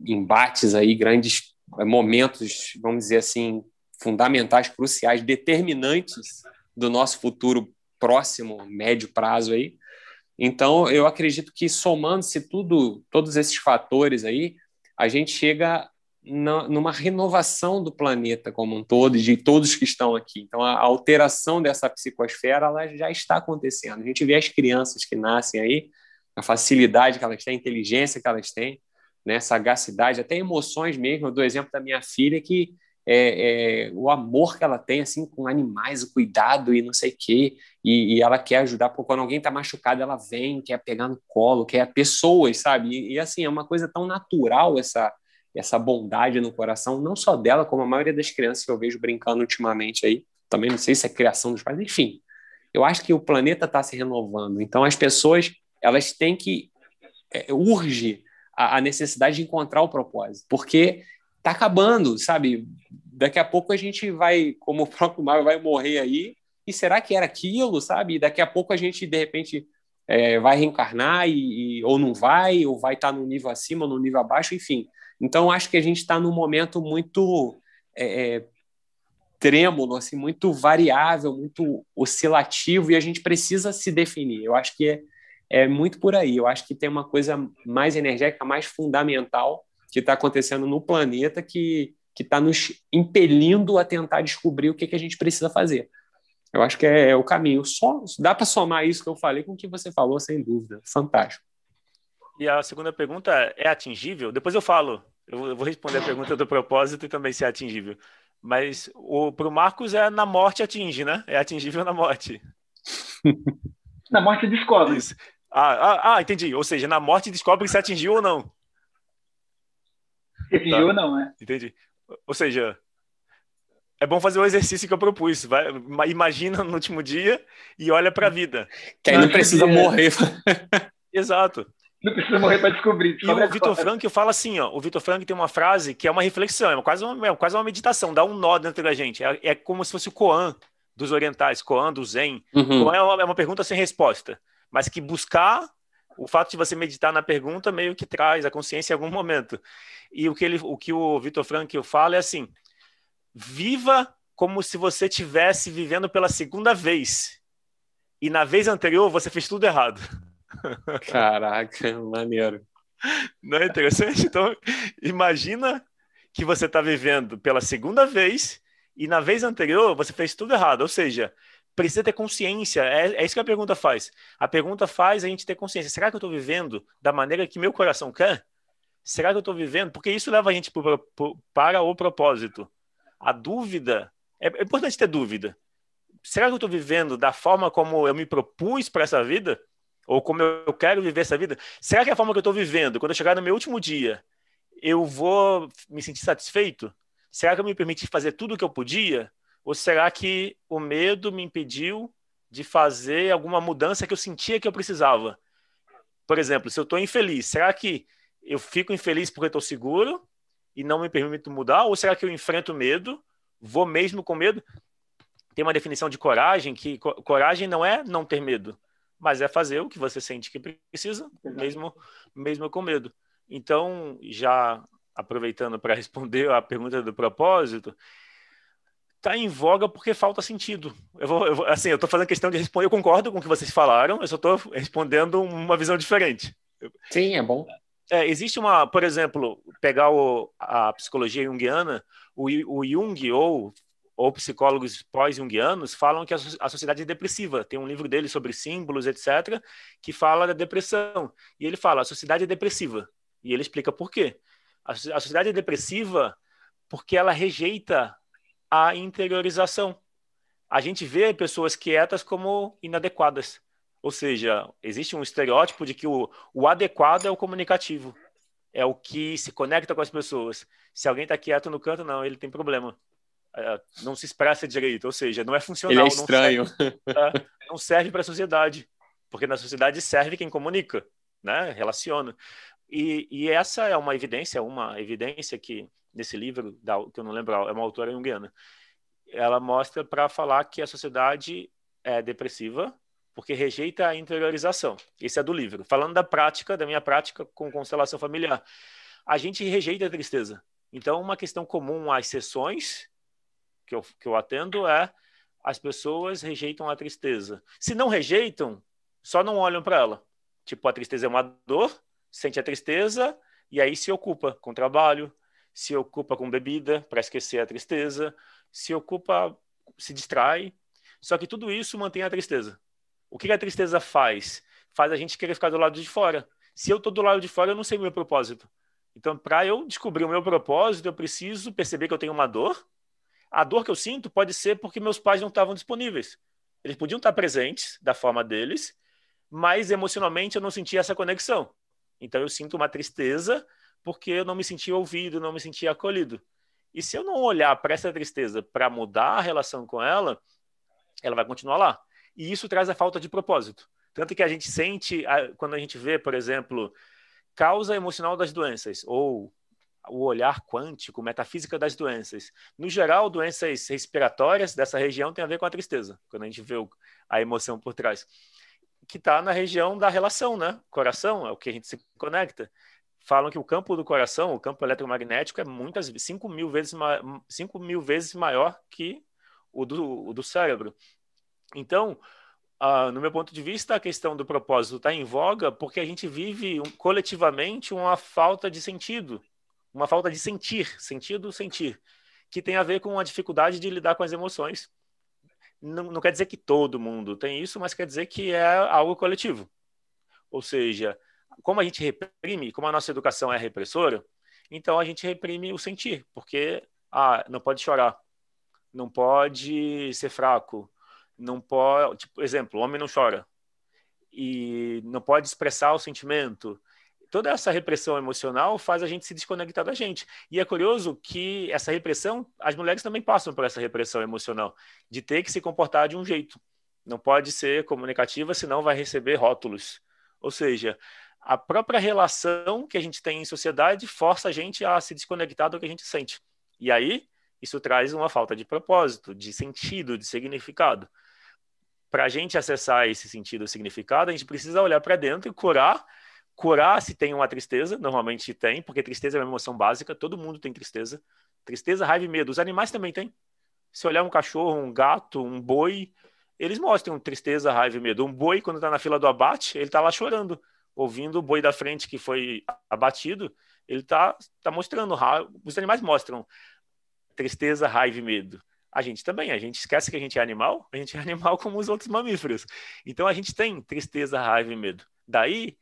embates aí, grandes momentos, vamos dizer assim, fundamentais, cruciais, determinantes do nosso futuro próximo, médio prazo aí. Então, eu acredito que somando-se todos esses fatores aí, a gente chega numa renovação do planeta como um todo, de todos que estão aqui. Então, a alteração dessa psicosfera ela já está acontecendo. A gente vê as crianças que nascem aí, a facilidade que elas têm, a inteligência que elas têm, né, sagacidade, até emoções mesmo. Eu dou exemplo da minha filha que o amor que ela tem assim com animais, o cuidado e não sei o quê, e ela quer ajudar, porque quando alguém está machucado ela vem, quer pegar no colo, quer pessoas, sabe? E assim, é uma coisa tão natural essa bondade no coração, não só dela, como a maioria das crianças que eu vejo brincando ultimamente aí, também não sei se é criação dos pais, enfim, eu acho que o planeta está se renovando, então as pessoas elas têm que urge a necessidade de encontrar o propósito, porque está acabando, sabe? Daqui a pouco a gente vai, como o próprio Mário, vai morrer aí, e será que era aquilo, sabe? E daqui a pouco a gente, de repente, vai reencarnar ou não vai, ou vai estar no nível acima ou no nível abaixo, enfim. Então, acho que a gente está num momento muito trêmulo, assim, muito variável, muito oscilativo, e a gente precisa se definir. Eu acho que é muito por aí. Eu acho que tem uma coisa mais energética, mais fundamental que está acontecendo no planeta que está nos impelindo a tentar descobrir o que a gente precisa fazer. Eu acho que é o caminho. Só dá para somar isso que eu falei com o que você falou, sem dúvida. Fantástico.
E a segunda pergunta é atingível? Depois eu falo. Eu vou responder a pergunta do propósito e também se é atingível. Mas para o Marcos na morte atinge, né? É atingível na morte.
Na morte descobre.
Isso. Entendi. Ou seja, na morte descobre se atingiu ou não.
Se atingiu ou não, né?
Entendi. Ou seja, é bom fazer o exercício que eu propus. Imagina no último dia e olha para a vida.
Que aí não precisa morrer.
Exato.
Não precisa morrer para descobrir.
E o Viktor Frankl fala assim, ó, o Viktor Frankl tem uma frase que é uma reflexão, é quase uma meditação, dá um nó dentro da gente. É como se fosse o Koan dos orientais, Koan do Zen.
Uhum.
Koan é uma pergunta sem resposta, mas que buscar o fato de você meditar na pergunta meio que traz a consciência em algum momento. E o que o Viktor Frankl fala é assim: viva como se você estivesse vivendo pela segunda vez. E na vez anterior você fez tudo errado.
Caraca, maneiro.
Não é interessante? Então, imagina que você está vivendo pela segunda vez e na vez anterior você fez tudo errado. Ou seja, precisa ter consciência. É isso que a pergunta faz. A pergunta faz a gente ter consciência. Será que eu estou vivendo da maneira que meu coração quer? Será que eu estou vivendo? Porque isso leva a gente para o propósito. A dúvida, é importante ter dúvida. Será que eu estou vivendo da forma como eu me propus para essa vida? Ou como eu quero viver essa vida? Será que a forma que eu estou vivendo, quando eu chegar no meu último dia, eu vou me sentir satisfeito? Será que eu me permiti fazer tudo o que eu podia? Ou será que o medo me impediu de fazer alguma mudança que eu sentia que eu precisava? Por exemplo, se eu estou infeliz, será que eu fico infeliz porque estou seguro e não me permito mudar? Ou será que eu enfrento medo, vou mesmo com medo? Tem uma definição de coragem, que coragem não é não ter medo, mas é fazer o que você sente que precisa, mesmo com medo. Então, já aproveitando para responder a pergunta do propósito, está em voga porque falta sentido. Eu estou fazendo questão de responder, eu concordo com o que vocês falaram, eu só estou respondendo uma visão diferente.
Sim, é bom.
Existe por exemplo, pegar a psicologia junguiana, o Jung ou psicólogos pós-junguianos falam que a sociedade é depressiva. Tem um livro dele sobre símbolos, etc., que fala da depressão. E ele fala, a sociedade é depressiva. E ele explica por quê. A sociedade é depressiva porque ela rejeita a interiorização. A gente vê pessoas quietas como inadequadas. Ou seja, existe um estereótipo de que o adequado é o comunicativo. É o que se conecta com as pessoas. Se alguém está quieto no canto, não, ele tem problema. Não se expressa direito, ou seja, não é funcional.
Ele é estranho.
Não serve para a sociedade, porque na sociedade serve quem comunica, né? Relaciona. E essa é uma evidência que nesse livro, que eu não lembro, é uma autora junguiana, ela mostra para falar que a sociedade é depressiva porque rejeita a interiorização. Esse é do livro. Falando da minha prática com constelação familiar, a gente rejeita a tristeza. Então, uma questão comum às sessões que eu atendo as pessoas rejeitam a tristeza. Se não rejeitam, só não olham para ela. Tipo, a tristeza é uma dor, sente a tristeza e aí se ocupa com trabalho, se ocupa com bebida para esquecer a tristeza, se distrai. Só que tudo isso mantém a tristeza. O que a tristeza faz? Faz a gente querer ficar do lado de fora. Se eu estou do lado de fora, eu não sei o meu propósito. Então, para eu descobrir o meu propósito, eu preciso perceber que eu tenho uma dor. A dor que eu sinto pode ser porque meus pais não estavam disponíveis. Eles podiam estar presentes da forma deles, mas emocionalmente eu não sentia essa conexão. Então eu sinto uma tristeza porque eu não me sentia ouvido, não me sentia acolhido. E se eu não olhar para essa tristeza para mudar a relação com ela, ela vai continuar lá. E isso traz a falta de propósito. Tanto que a gente sente, quando a gente vê, por exemplo, causa emocional das doenças, ou o olhar quântico, metafísica das doenças. No geral, doenças respiratórias dessa região têm a ver com a tristeza, quando a gente vê a emoção por trás. Que está na região da relação, né? Coração é o que a gente se conecta. Falam que o campo do coração, o campo eletromagnético, é 5 mil vezes maior que o do cérebro. Então, no meu ponto de vista, a questão do propósito está em voga porque a gente vive coletivamente uma falta de sentido, uma falta de sentir, que tem a ver com a dificuldade de lidar com as emoções. Não quer dizer que todo mundo tem isso, mas quer dizer que é algo coletivo. Ou seja, como a gente reprime, como a nossa educação é repressora, então a gente reprime o sentir, porque não pode chorar, não pode ser fraco, não pode, tipo, exemplo, o homem não chora e não pode expressar o sentimento. Toda essa repressão emocional faz a gente se desconectar da gente. E é curioso que essa repressão, as mulheres também passam por essa repressão emocional, de ter que se comportar de um jeito. Não pode ser comunicativa, senão vai receber rótulos. Ou seja, a própria relação que a gente tem em sociedade força a gente a se desconectar do que a gente sente. E aí, isso traz uma falta de propósito, de sentido, de significado. Para a gente acessar esse sentido e significado, a gente precisa olhar para dentro e curar se tem uma tristeza, normalmente tem, porque tristeza é uma emoção básica, todo mundo tem tristeza. Tristeza, raiva e medo. Os animais também têm. Se olhar um cachorro, um gato, um boi, eles mostram tristeza, raiva e medo. Um boi, quando está na fila do abate, ele está lá chorando. Ouvindo o boi da frente que foi abatido, ele está mostrando. Os animais mostram tristeza, raiva e medo. A gente também. A gente esquece que a gente é animal como os outros mamíferos. Então a gente tem tristeza, raiva e medo. Daí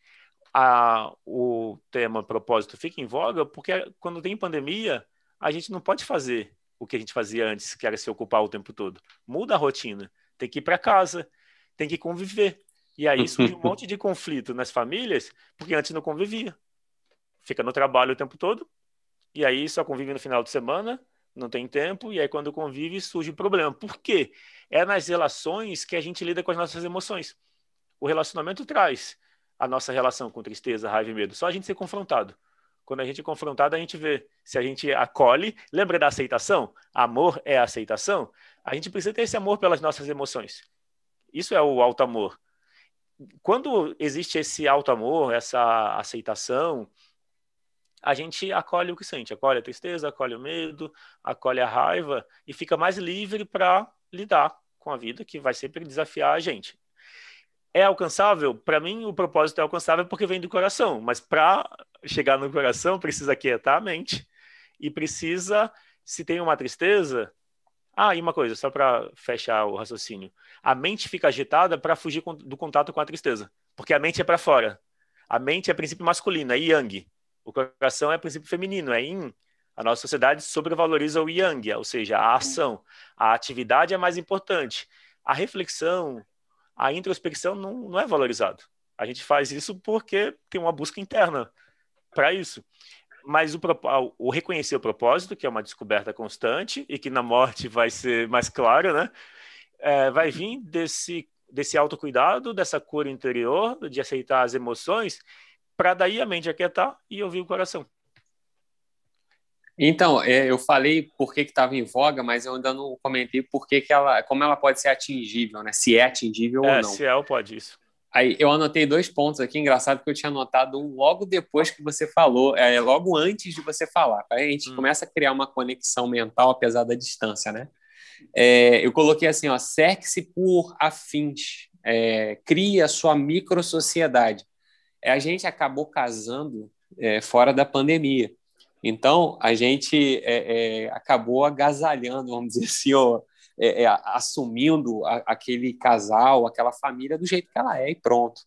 o tema propósito fica em voga porque quando tem pandemia, a gente não pode fazer o que a gente fazia antes, que era se ocupar o tempo todo. Muda a rotina. Tem que ir para casa, tem que conviver. E aí surge um monte de conflito nas famílias, porque antes não convivia. Fica no trabalho o tempo todo, e aí só convive no final de semana, não tem tempo, e aí quando convive surge o problema. Por quê? É nas relações que a gente lida com as nossas emoções. O relacionamento traz a nossa relação com tristeza, raiva e medo. Só a gente ser confrontado. Quando a gente é confrontado, a gente vê se a gente acolhe. Lembra da aceitação? Amor é aceitação. A gente precisa ter esse amor pelas nossas emoções. Isso é o alto amor. Quando existe esse alto amor, essa aceitação, a gente acolhe o que sente. Acolhe a tristeza, acolhe o medo, acolhe a raiva e fica mais livre para lidar com a vida, que vai sempre desafiar a gente. É alcançável? Para mim, o propósito é alcançável porque vem do coração. Mas para chegar no coração, precisa aquietar a mente. E precisa, se tem uma tristeza... e uma coisa, só para fechar o raciocínio. A mente fica agitada para fugir do contato com a tristeza. Porque a mente é para fora. A mente é princípio masculino, é yang. O coração é princípio feminino, é yin. A nossa sociedade sobrevaloriza o yang, ou seja, a ação. A atividade é mais importante. A reflexão... A introspecção não é valorizado. A gente faz isso porque tem uma busca interna para isso. Mas o reconhecer o propósito, que é uma descoberta constante e que na morte vai ser mais claro, né? Vai vir desse autocuidado, dessa cura interior, de aceitar as emoções, para daí a mente aquietar e ouvir o coração.
Então, eu falei por que estava em voga, mas eu ainda não comentei como ela pode ser atingível, né? Se é atingível ou não.
Se é ou pode isso.
Aí eu anotei 2 pontos aqui, engraçado que eu tinha anotado um logo depois que você falou, logo antes de você falar. Aí a gente começa a criar uma conexão mental, apesar da distância, né? Eu coloquei assim, cerque-se por afins, crie a sua microsociedade. A gente acabou casando fora da pandemia. Então, a gente acabou agasalhando, vamos dizer assim, assumindo aquele casal, aquela família do jeito que ela é e pronto.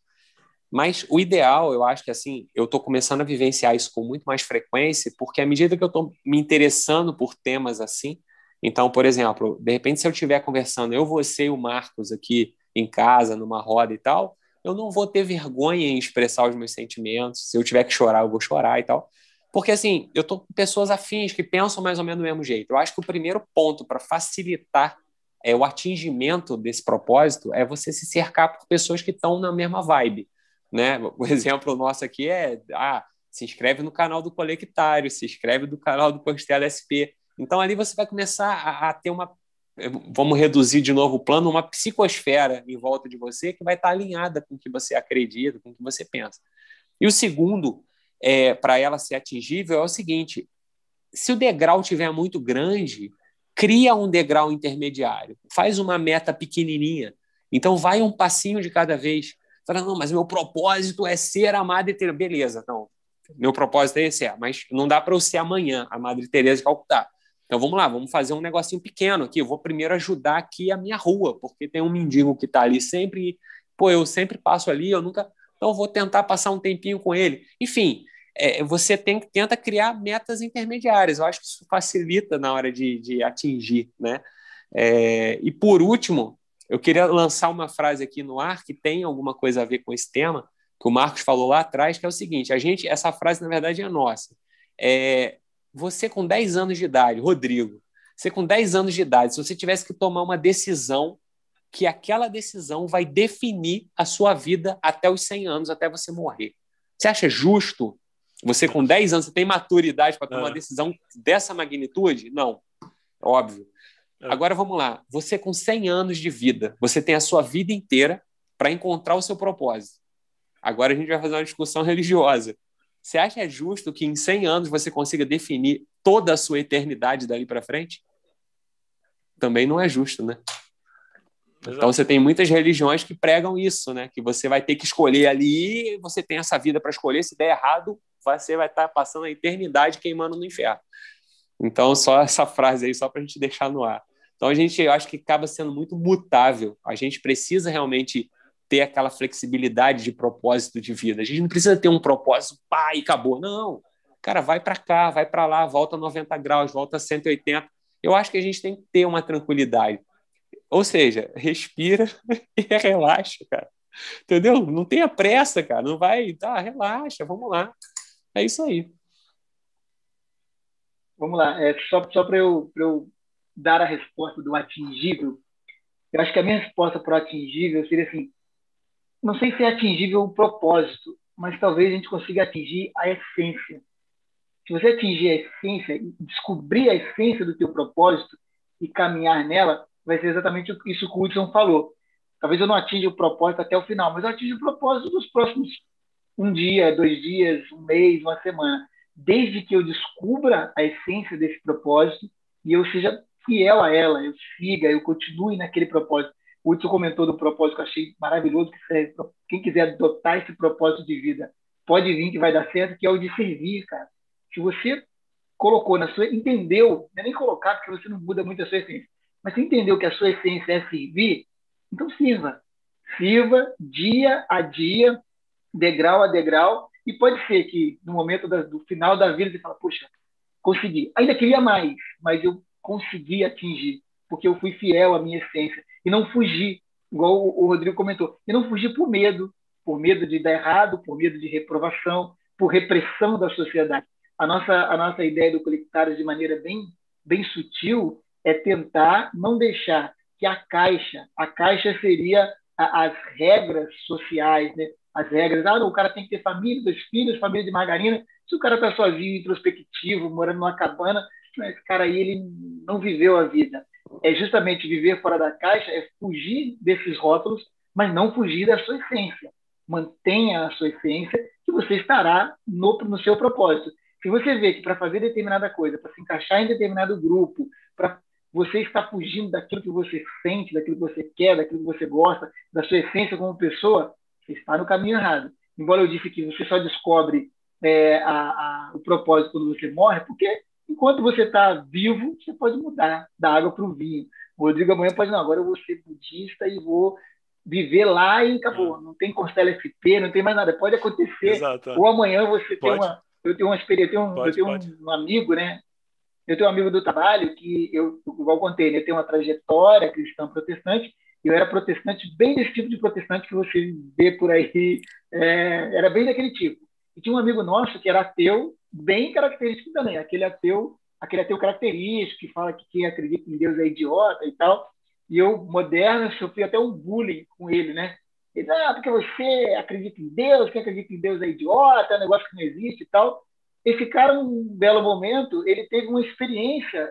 Mas o ideal, eu acho que assim, eu estou começando a vivenciar isso com muito mais frequência, porque à medida que eu estou me interessando por temas assim, então, por exemplo, de repente se eu estiver conversando, você e o Marcos aqui em casa, numa roda e tal, eu não vou ter vergonha em expressar os meus sentimentos, se eu tiver que chorar, eu vou chorar e tal. Porque, assim, eu estou com pessoas afins que pensam mais ou menos do mesmo jeito. Eu acho que o primeiro ponto para facilitar o atingimento desse propósito é você se cercar por pessoas que estão na mesma vibe, né? O exemplo nosso aqui se inscreve no canal do Colectário, se inscreve no canal do Costela SP. Então, ali você vai começar a ter vamos reduzir de novo o plano, uma psicosfera em volta de você que vai estar alinhada com o que você acredita, com o que você pensa. E o segundo, para ela ser atingível, é o seguinte: se o degrau estiver muito grande, cria um degrau intermediário, faz uma meta pequenininha. Então, vai um passinho de cada vez. Fala, não, mas meu propósito é ser a Madre Teresa. Beleza, não. Meu propósito é esse, mas não dá para eu ser amanhã a Madre Teresa de Calcutá. Então, vamos lá, vamos fazer um negocinho pequeno aqui. Eu vou primeiro ajudar aqui a minha rua, porque tem um mendigo que está ali sempre. Pô, eu sempre passo ali, eu nunca. Então, eu vou tentar passar um tempinho com ele. Enfim, você tenta criar metas intermediárias. Eu acho que isso facilita na hora de atingir, né? E, por último, eu queria lançar uma frase aqui no ar que tem alguma coisa a ver com esse tema, que o Marcos falou lá atrás, que é o seguinte: essa frase, na verdade, é nossa. Você com 10 anos de idade, Rodrigo, você com 10 anos de idade, se você tivesse que tomar uma decisão, que aquela decisão vai definir a sua vida até os 100 anos, até você morrer. Você acha justo? Você com 10 anos, você tem maturidade para tomar uma decisão dessa magnitude? Não, óbvio. Agora vamos lá. Você com 100 anos de vida, você tem a sua vida inteira para encontrar o seu propósito. Agora a gente vai fazer uma discussão religiosa. Você acha justo que em 100 anos você consiga definir toda a sua eternidade dali para frente? Também não é justo, né? Exato. Então você tem muitas religiões que pregam isso, né? Que você vai ter que escolher ali, você tem essa vida para escolher, se der errado, você vai estar passando a eternidade queimando no inferno. Então, só essa frase aí, só para a gente deixar no ar. Então, eu acho que acaba sendo muito mutável. A gente precisa realmente ter aquela flexibilidade de propósito de vida. A gente não precisa ter um propósito, pá, e acabou. Não. Cara, vai para cá, vai para lá, volta 90 graus, volta 180. Eu acho que a gente tem que ter uma tranquilidade. Ou seja, respira e relaxa, cara. Entendeu? Não tenha pressa, cara. Não vai, relaxa, vamos lá. É isso aí.
Vamos lá. Só para eu dar a resposta do atingível, eu acho que a minha resposta para o atingível seria assim: não sei se é atingível o propósito, mas talvez a gente consiga atingir a essência. Se você atingir a essência, descobrir a essência do teu propósito e caminhar nela, vai ser exatamente isso que o Hudson falou. Talvez eu não atinja o propósito até o final, mas eu atinjo o propósito dos próximos 1 dia, 2 dias, 1 mês, 1 semana. Desde que eu descubra a essência desse propósito e eu seja fiel a ela, eu siga, eu continue naquele propósito. O Hudson comentou do propósito que eu achei maravilhoso, que quem quiser adotar esse propósito de vida, pode vir que vai dar certo, que é o de servir, cara. Se você colocou entendeu, não é nem colocar, porque você não muda muito a sua essência, mas você entendeu que a sua essência é servir, então sirva. Sirva dia a dia, degrau a degrau, e pode ser que no momento do final da vida você fala, poxa, consegui. Ainda queria mais, mas eu consegui atingir, porque eu fui fiel à minha essência e não fugi, igual o Rodrigo comentou, e não fugi por medo de dar errado, por medo de reprovação, por repressão da sociedade. A nossa ideia do Colectários, de maneira bem sutil, é tentar não deixar que a caixa seria as regras sociais, né? As regras, o cara tem que ter família, 2 filhos, família de margarina. Se o cara está sozinho, introspectivo, morando numa cabana, esse cara aí ele não viveu a vida. É justamente viver fora da caixa, é fugir desses rótulos, mas não fugir da sua essência. Mantenha a sua essência, que você estará no seu propósito. Se você vê que para fazer determinada coisa, para se encaixar em determinado grupo, para você estar fugindo daquilo que você sente, daquilo que você quer, daquilo que você gosta, da sua essência como pessoa, você está no caminho errado. Embora eu disse que você só descobre o propósito quando você morre, porque enquanto você está vivo, você pode mudar da água para o vinho. O Rodrigo amanhã pode, não, agora eu vou ser budista e vou viver lá e acabou. Não tem Costela SP, não tem mais nada. Pode acontecer.
Exato.
Ou amanhã você tem eu tenho uma experiência, eu tenho um amigo, né? Eu tenho um amigo do trabalho que igual contei, né? Eu tenho uma trajetória cristã protestante. Eu era protestante, bem desse tipo de protestante que você vê por aí, era bem daquele tipo. E tinha um amigo nosso que era ateu, bem característico também, aquele ateu característico, que fala que quem acredita em Deus é idiota e tal. E eu, moderno, sofri até um bullying com ele, né? Ele, porque você acredita em Deus, quem acredita em Deus é idiota, é um negócio que não existe e tal. Esse cara, um belo momento, ele teve uma experiência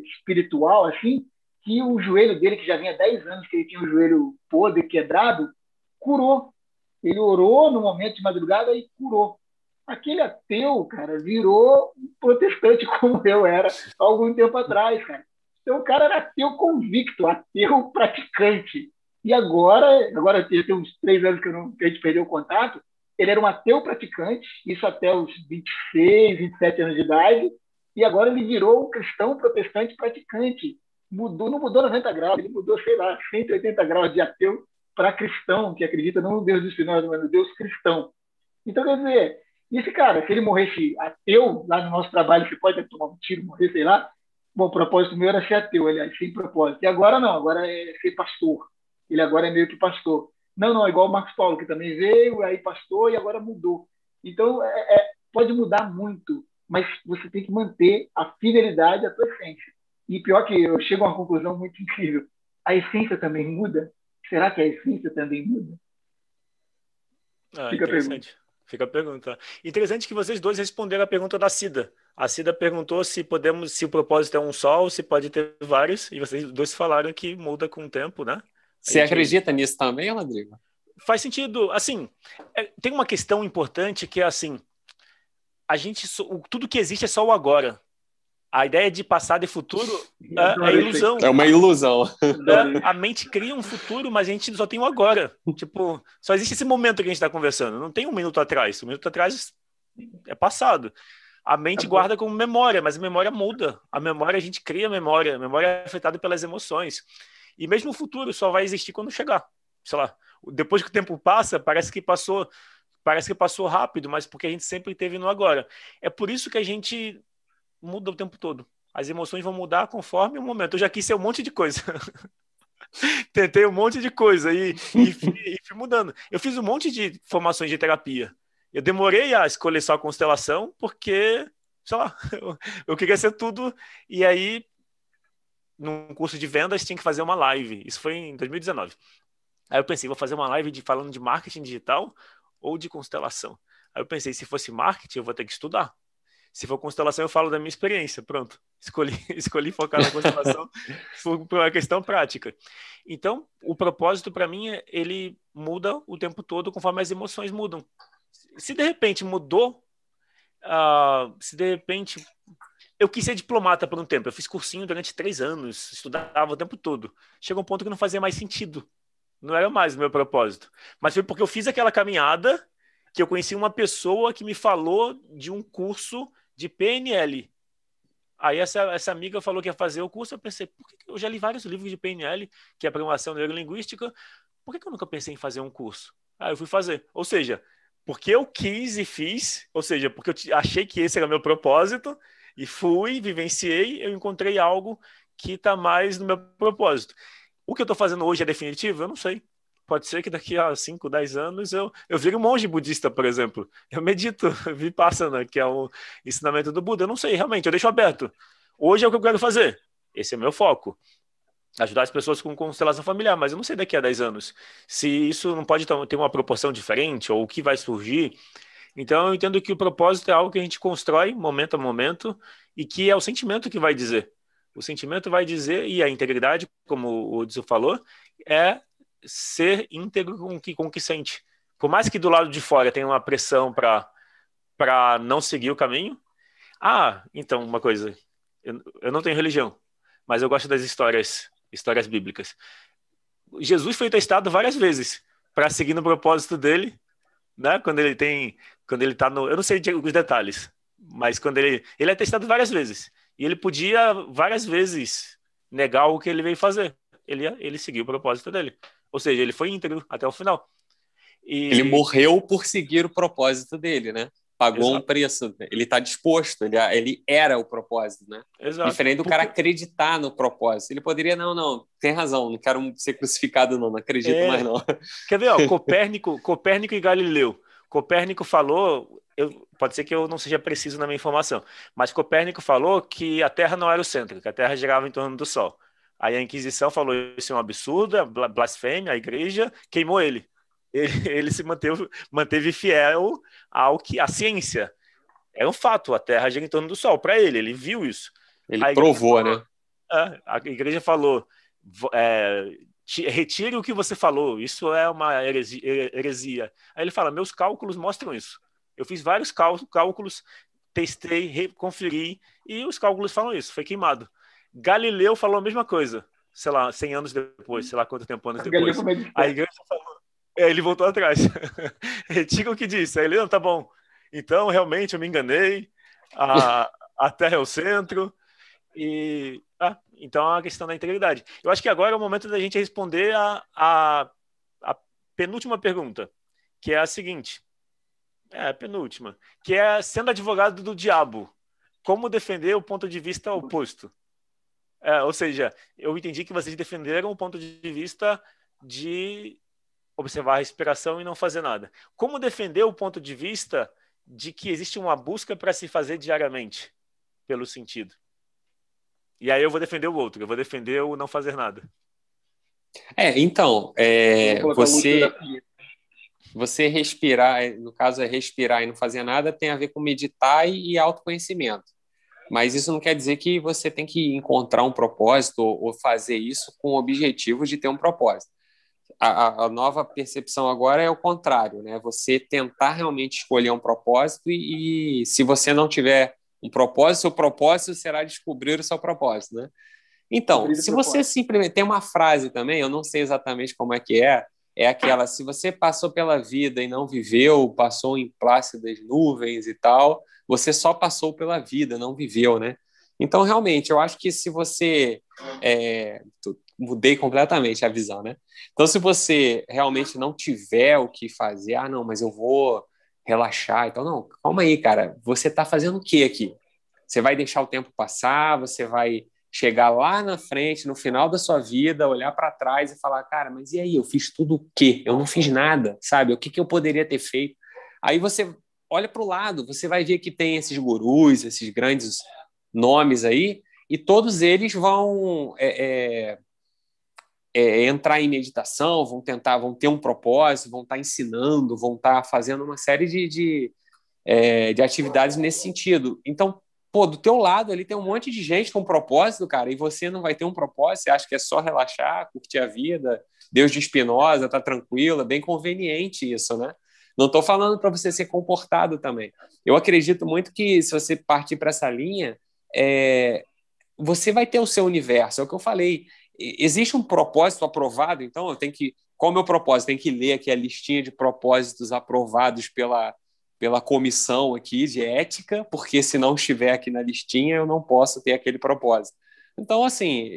espiritual, assim, que o joelho dele, que já vinha 10 anos, que ele tinha o joelho podre, quebrado, curou. Ele orou no momento de madrugada e curou. Aquele ateu, cara, virou um protestante como eu era há algum tempo atrás, cara. Então o cara era ateu convicto, ateu praticante. E agora tem uns 3 anos que a gente perdeu o contato, ele era um ateu praticante, isso até os 26, 27 anos de idade, e agora ele virou um cristão protestante praticante. Mudou, não mudou 90 graus, ele mudou, sei lá, 180 graus de ateu para cristão, que acredita não no Deus dos finais, mas no Deus cristão. Então, quer dizer, esse cara, se ele morresse ateu, lá no nosso trabalho, você pode tomar um tiro, morrer, sei lá. Bom, o propósito meu era ser ateu, aliás, sem propósito. E agora não, agora é ser pastor. Ele agora é meio que pastor. Não, não, é igual o Marcos Paulo, que também veio, aí pastor, e agora mudou. Então, pode mudar muito, mas você tem que manter a fidelidade à tua essência. E pior que eu chego a uma conclusão muito incrível. A essência também muda? Será que a essência também muda? Fica a pergunta.
Interessante. Fica a pergunta. Interessante que vocês dois responderam a pergunta da Cida. A Cida perguntou se o propósito é um só ou se pode ter vários, e vocês dois falaram que muda com o tempo, né?
Você acredita nisso também, Rodrigo?
Faz sentido. Assim, tem uma questão importante que é assim, tudo que existe é só o agora. A ideia de passado e futuro é ilusão.
É uma ilusão.
A mente cria um futuro, mas a gente só tem o agora. Tipo, só existe esse momento que a gente está conversando. Não tem um minuto atrás. Um minuto atrás é passado. A mente guarda como memória, mas a memória muda. A memória, a gente cria memória. A memória é afetada pelas emoções. E mesmo o futuro só vai existir quando chegar. Sei lá, depois que o tempo passa, parece que passou rápido, mas porque a gente sempre esteve no agora. É por isso que a gente muda o tempo todo. As emoções vão mudar conforme o momento. Eu já quis ser um monte de coisa. Tentei um monte de coisa e fui mudando. Eu fiz um monte de formações de terapia. Eu demorei a escolher só a constelação porque, sei lá, eu queria ser tudo. E aí, num curso de vendas, tinha que fazer uma live. Isso foi em 2019. Aí eu pensei, vou fazer uma live falando de marketing digital ou de constelação. Aí eu pensei, se fosse marketing, eu vou ter que estudar. Se for constelação, eu falo da minha experiência. Pronto. Escolhi focar na constelação por uma questão prática. Então, o propósito, para mim, ele muda o tempo todo conforme as emoções mudam. Se de repente mudou, se de repente... Eu quis ser diplomata por um tempo. Eu fiz cursinho durante 3 anos, estudava o tempo todo. Chegou um ponto que não fazia mais sentido. Não era mais o meu propósito. Mas foi porque eu fiz aquela caminhada que eu conheci uma pessoa que me falou de um curso de PNL. Aí essa amiga falou que ia fazer o curso, eu pensei, por que eu já li vários livros de PNL, que é Programação Neurolinguística, por que eu nunca pensei em fazer um curso? Aí eu fui fazer. Ou seja, porque eu quis e fiz, ou seja, porque eu achei que esse era o meu propósito, e fui, vivenciei, eu encontrei algo que está mais no meu propósito. O que eu estou fazendo hoje é definitivo? Eu não sei. Pode ser que daqui a 5, 10 anos eu vire um monge budista, por exemplo. Eu medito Vipassana, que é o ensinamento do Buda. Eu não sei, realmente, eu deixo aberto. Hoje é o que eu quero fazer. Esse é o meu foco. Ajudar as pessoas com constelação familiar, mas eu não sei daqui a 10 anos. Se isso não pode ter uma proporção diferente, ou o que vai surgir. Então eu entendo que o propósito é algo que a gente constrói momento a momento e que é o sentimento que vai dizer. O sentimento vai dizer, e a integridade, como o Dzu falou, é ser íntegro com o que sente. Por mais que do lado de fora tenha uma pressão para não seguir o caminho. Então, uma coisa. Eu não tenho religião, mas eu gosto das histórias bíblicas. Jesus foi testado várias vezes para seguir no propósito dele, né? Quando ele tá no... Eu não sei os detalhes, mas quando ele é testado várias vezes. E ele podia, várias vezes, negar o que ele veio fazer. Ele seguiu o propósito dele. Ou seja, ele foi íntegro até o final.
Ele morreu por seguir o propósito dele, né? Pagou
Exato.
um preço. Ele está disposto, ele era o propósito, né?
Exato.
Diferente do cara acreditar no propósito. Ele poderia, não, tem razão, não quero ser crucificado, não acredito mais, não.
Quer ver, Copérnico e Galileu. Copérnico falou, pode ser que eu não seja preciso na minha informação, mas Copérnico falou que a Terra não era o centro, que a Terra girava em torno do Sol. Aí a Inquisição falou isso é um absurdo, é blasfêmia, a igreja queimou ele. Ele se manteve fiel à ciência. É um fato, a Terra gira em torno do Sol, para ele viu isso.
Ele provou, né?
A igreja falou, retire o que você falou, isso é uma heresia. Aí ele fala, meus cálculos mostram isso. Eu fiz vários cálculos, testei, conferi, e os cálculos falam isso, foi queimado. Galileu falou a mesma coisa, sei lá, 100 anos depois, sei lá quanto tempo anos depois. A igreja falou, ele voltou atrás. Retira o que disse. Aí ele, não, tá bom. Então, realmente, eu me enganei. A Terra é o centro. Então, é uma questão da integridade. Eu acho que agora é o momento da gente responder a penúltima pergunta, que é a seguinte. A penúltima. Que é, sendo advogado do diabo, como defender o ponto de vista oposto? Ou seja, eu entendi que vocês defenderam o ponto de vista de observar a respiração e não fazer nada. Como defender o ponto de vista de que existe uma busca para se fazer diariamente pelo sentido? E aí eu vou defender o outro, eu vou defender o não fazer nada.
Então, você respirar, no caso é respirar e não fazer nada, tem a ver com meditar e autoconhecimento. Mas isso não quer dizer que você tem que encontrar um propósito ou fazer isso com o objetivo de ter um propósito. A nova percepção agora é o contrário, né? Você tentar realmente escolher um propósito e se você não tiver um propósito, seu propósito será descobrir o seu propósito, né? Então, se você simplesmente... Tem uma frase também, eu não sei exatamente como é que é aquela, se você passou pela vida e não viveu, passou em plácidas nuvens e tal, você só passou pela vida, não viveu, né? Então, realmente, eu acho que se você... mudei completamente a visão, né? Então, se você realmente não tiver o que fazer, não, mas eu vou relaxar, então, não, calma aí, cara, você está fazendo o que aqui? Você vai deixar o tempo passar, você vai chegar lá na frente, no final da sua vida, olhar para trás e falar, cara, mas e aí, eu fiz tudo o quê? Eu não fiz nada, sabe? O que eu poderia ter feito? Aí você olha para o lado, você vai ver que tem esses gurus, esses grandes nomes aí, e todos eles vão entrar em meditação, vão ter um propósito, vão estar ensinando, vão estar fazendo uma série de atividades nesse sentido. Então, do teu lado ali tem um monte de gente com propósito, cara, e você não vai ter um propósito, você acha que é só relaxar, curtir a vida, Deus de Spinoza, tá tranquilo, é bem conveniente isso, né? Não estou falando para você ser comportado também. Eu acredito muito que se você partir para essa linha, você vai ter o seu universo, é o que eu falei. Existe um propósito aprovado, então eu tenho que... Qual é o meu propósito? Tem que ler aqui a listinha de propósitos aprovados pela comissão aqui de ética, porque se não estiver aqui na listinha, eu não posso ter aquele propósito. Então, assim,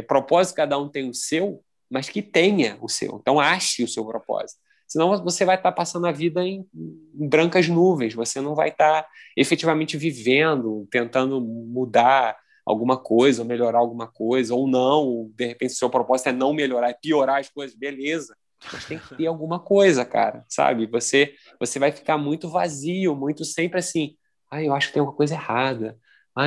propósito, cada um tem o seu, mas que tenha o seu. Então, ache o seu propósito. Senão você vai estar passando a vida em brancas nuvens, você não vai estar efetivamente vivendo, tentando mudar alguma coisa, ou melhorar alguma coisa, ou não, de repente o seu propósito é não melhorar, é piorar as coisas, beleza. Mas tem que ter alguma coisa, cara, sabe? Você vai ficar muito vazio, muito sempre assim, eu acho que tem alguma coisa errada,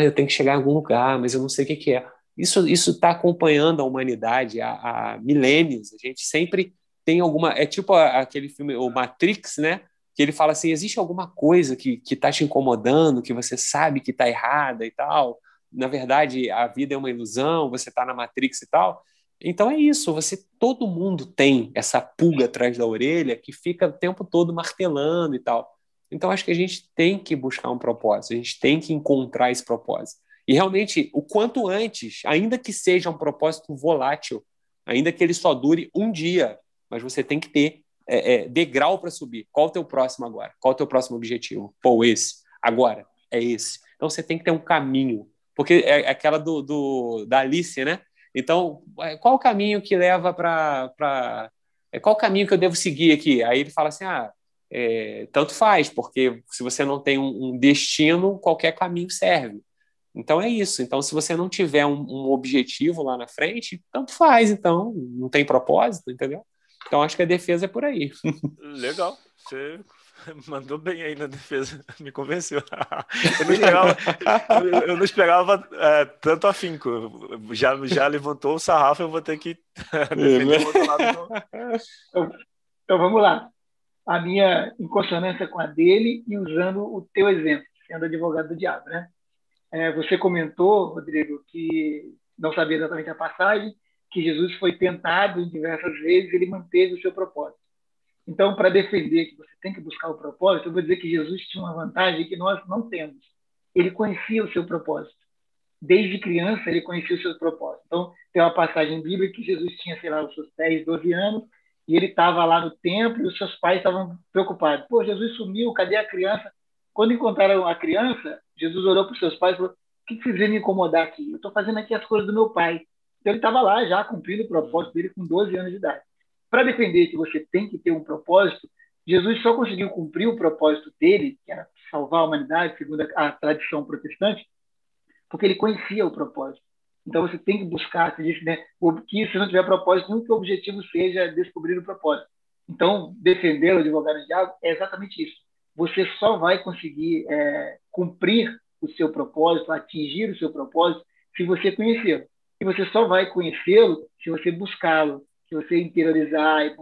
eu tenho que chegar em algum lugar, mas eu não sei o que é. Isso está acompanhando a humanidade há milênios, a gente sempre tem alguma... É tipo aquele filme, o Matrix, né? Que ele fala assim, existe alguma coisa que está te incomodando, que você sabe que está errada e tal. Na verdade, a vida é uma ilusão, você está na Matrix e tal. Então é isso, todo mundo tem essa pulga atrás da orelha que fica o tempo todo martelando e tal. Então acho que a gente tem que buscar um propósito, a gente tem que encontrar esse propósito. E realmente, o quanto antes, ainda que seja um propósito volátil, ainda que ele só dure um dia, mas você tem que ter degrau para subir. Qual é o teu próximo agora? Qual é o teu próximo objetivo? Esse. Agora, é esse. Então você tem que ter um caminho. Porque é aquela da Alice, né? Então, qual o caminho que leva para... Qual o caminho que eu devo seguir aqui? Aí ele fala assim, tanto faz, porque se você não tem um destino, qualquer caminho serve. Então é isso. Então, se você não tiver um objetivo lá na frente, tanto faz. Então, não tem propósito, entendeu? Então, acho que a defesa é por aí.
Legal. Você Mandou bem aí na defesa, me convenceu. Eu não esperava tanto afinco. Já levantou o sarrafo, eu vou ter que defender o outro lado.
Então vamos lá. A minha em consonância com a dele e usando o teu exemplo, sendo advogado do diabo, né? Você comentou, Rodrigo, que não sabia exatamente a passagem, que Jesus foi tentado em diversas vezes, ele manteve o seu propósito. Então, para defender que você tem que buscar o propósito, eu vou dizer que Jesus tinha uma vantagem que nós não temos. Ele conhecia o seu propósito. Desde criança, ele conhecia o seu propósito. Então, tem uma passagem bíblica que Jesus tinha, sei lá, os seus 10, 12 anos, e ele estava lá no templo e os seus pais estavam preocupados. Pô, Jesus sumiu, cadê a criança? Quando encontraram a criança, Jesus olhou para os seus pais e falou: o que vocês vêm me incomodar aqui? Eu estou fazendo aqui as coisas do meu pai. Então, ele estava lá já cumprindo o propósito dele com 12 anos de idade. Para defender que você tem que ter um propósito, Jesus só conseguiu cumprir o propósito dele, que era salvar a humanidade, segundo a tradição protestante, porque ele conhecia o propósito. Então você tem que buscar, você disse, né, que se não tiver propósito, nunca o objetivo seja descobrir o propósito. Então, defender o advogado do diabo é exatamente isso. Você só vai conseguir cumprir o seu propósito, atingir o seu propósito, se você conhecê-lo. E você só vai conhecê-lo se você buscá-lo, se você interiorizar e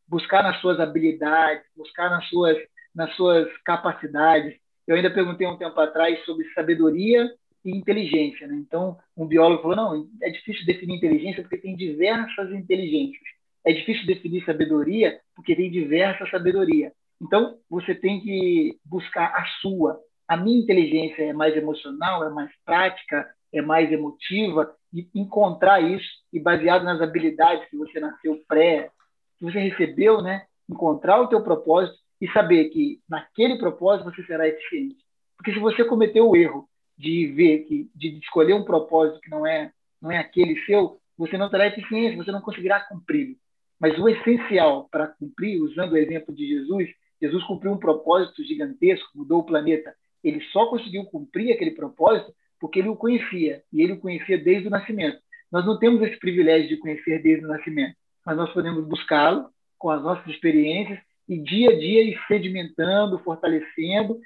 buscar nas suas habilidades, buscar nas suas capacidades. Eu ainda perguntei um tempo atrás sobre sabedoria e inteligência, né? Então, um biólogo falou: não, é difícil definir inteligência porque tem diversas inteligências. É difícil definir sabedoria porque tem diversa sabedoria. Então, você tem que buscar a sua. A minha inteligência é mais emocional, é mais prática, é mais emotiva, e encontrar isso, e baseado nas habilidades que você nasceu que você recebeu, né? Encontrar o teu propósito e saber que naquele propósito você será eficiente. Porque se você cometeu o erro de escolher um propósito que não é aquele seu, você não terá eficiência, você não conseguirá cumprir. Mas o essencial para cumprir, usando o exemplo de Jesus cumpriu um propósito gigantesco, mudou o planeta. Ele só conseguiu cumprir aquele propósito porque ele o conhecia, e ele o conhecia desde o nascimento. Nós não temos esse privilégio de conhecer desde o nascimento, mas nós podemos buscá-lo com as nossas experiências e dia a dia ir sedimentando, fortalecendo.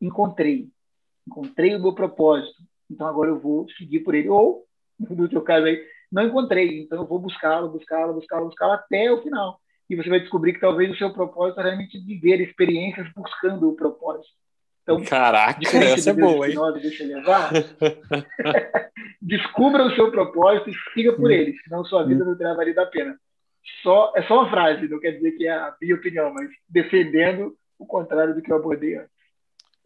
Encontrei o meu propósito, então agora eu vou seguir por ele. Ou, no teu caso aí, não encontrei, então eu vou buscá-lo até o final. E você vai descobrir que talvez o seu propósito é realmente viver experiências buscando o propósito. Então,
caraca, essa é boa, hein?
Deixa levar. Descubra o seu propósito e siga por ele, senão sua vida não terá valido a pena. É só uma frase, não quer dizer que é a minha opinião, mas defendendo o contrário do que eu abordei antes.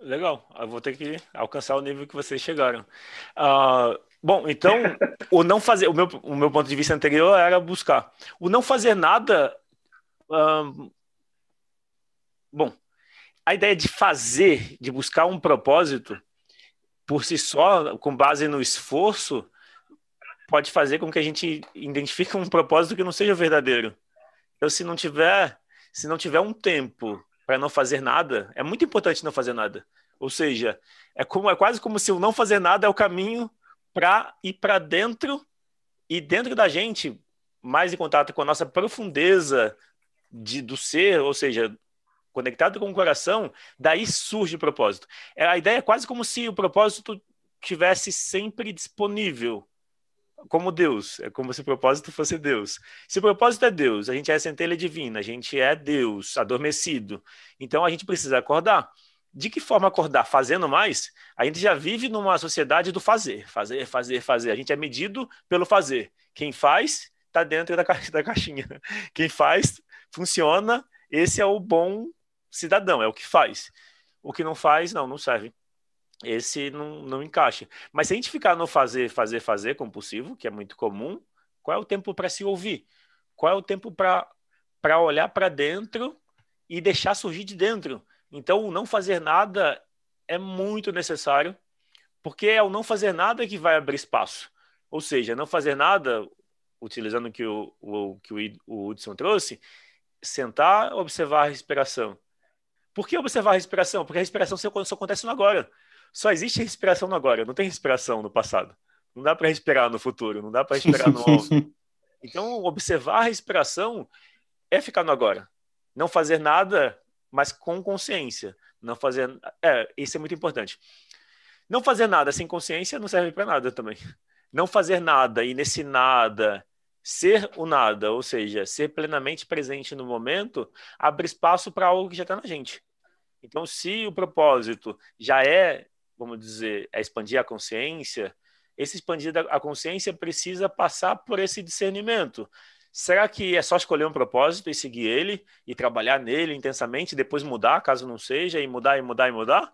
Legal, eu vou ter que alcançar o nível que vocês chegaram. Bom, então, o meu ponto de vista anterior era buscar. O não fazer nada. Bom, a ideia de fazer, de buscar um propósito, por si só, com base no esforço, pode fazer com que a gente identifique um propósito que não seja verdadeiro. Então, se não tiver um tempo para não fazer nada, é muito importante não fazer nada. Ou seja, é quase como se o não fazer nada é o caminho para ir para dentro e dentro da gente, mais em contato com a nossa profundeza do ser, ou seja, conectado com o coração, daí surge o propósito. A ideia é quase como se o propósito tivesse sempre disponível, como Deus. É como se o propósito fosse Deus. Se o propósito é Deus, a gente é centelha divina, a gente é Deus, adormecido. Então a gente precisa acordar. De que forma acordar? Fazendo mais? A gente já vive numa sociedade do fazer. Fazer, fazer, fazer. A gente é medido pelo fazer. Quem faz, está dentro da caixinha. Quem faz, funciona. Esse é o bom cidadão, é o que faz. O que não faz, não serve. Esse não encaixa. Mas se a gente ficar no fazer, fazer, fazer compulsivo, que é muito comum, qual é o tempo para se ouvir? Qual é o tempo para olhar para dentro e deixar surgir de dentro? Então, o não fazer nada é muito necessário, porque é o não fazer nada que vai abrir espaço. Ou seja, não fazer nada, utilizando o que o Hudson trouxe, sentar, observar a respiração. Por que observar a respiração? Porque a respiração só acontece no agora. Só existe respiração no agora, não tem respiração no passado. Não dá para respirar no futuro, não dá para respirar no ontem. Então, observar a respiração é ficar no agora. Não fazer nada mas com consciência. Não fazer... isso é muito importante. Não fazer nada sem consciência não serve para nada também. Não fazer nada e nesse nada ser o nada, ou seja, ser plenamente presente no momento, abre espaço para algo que já está na gente. Então, se o propósito já é, vamos dizer, é expandir a consciência, esse expandir a consciência precisa passar por esse discernimento. Será que é só escolher um propósito e seguir ele, e trabalhar nele intensamente, e depois mudar, caso não seja, e mudar, e mudar, e mudar?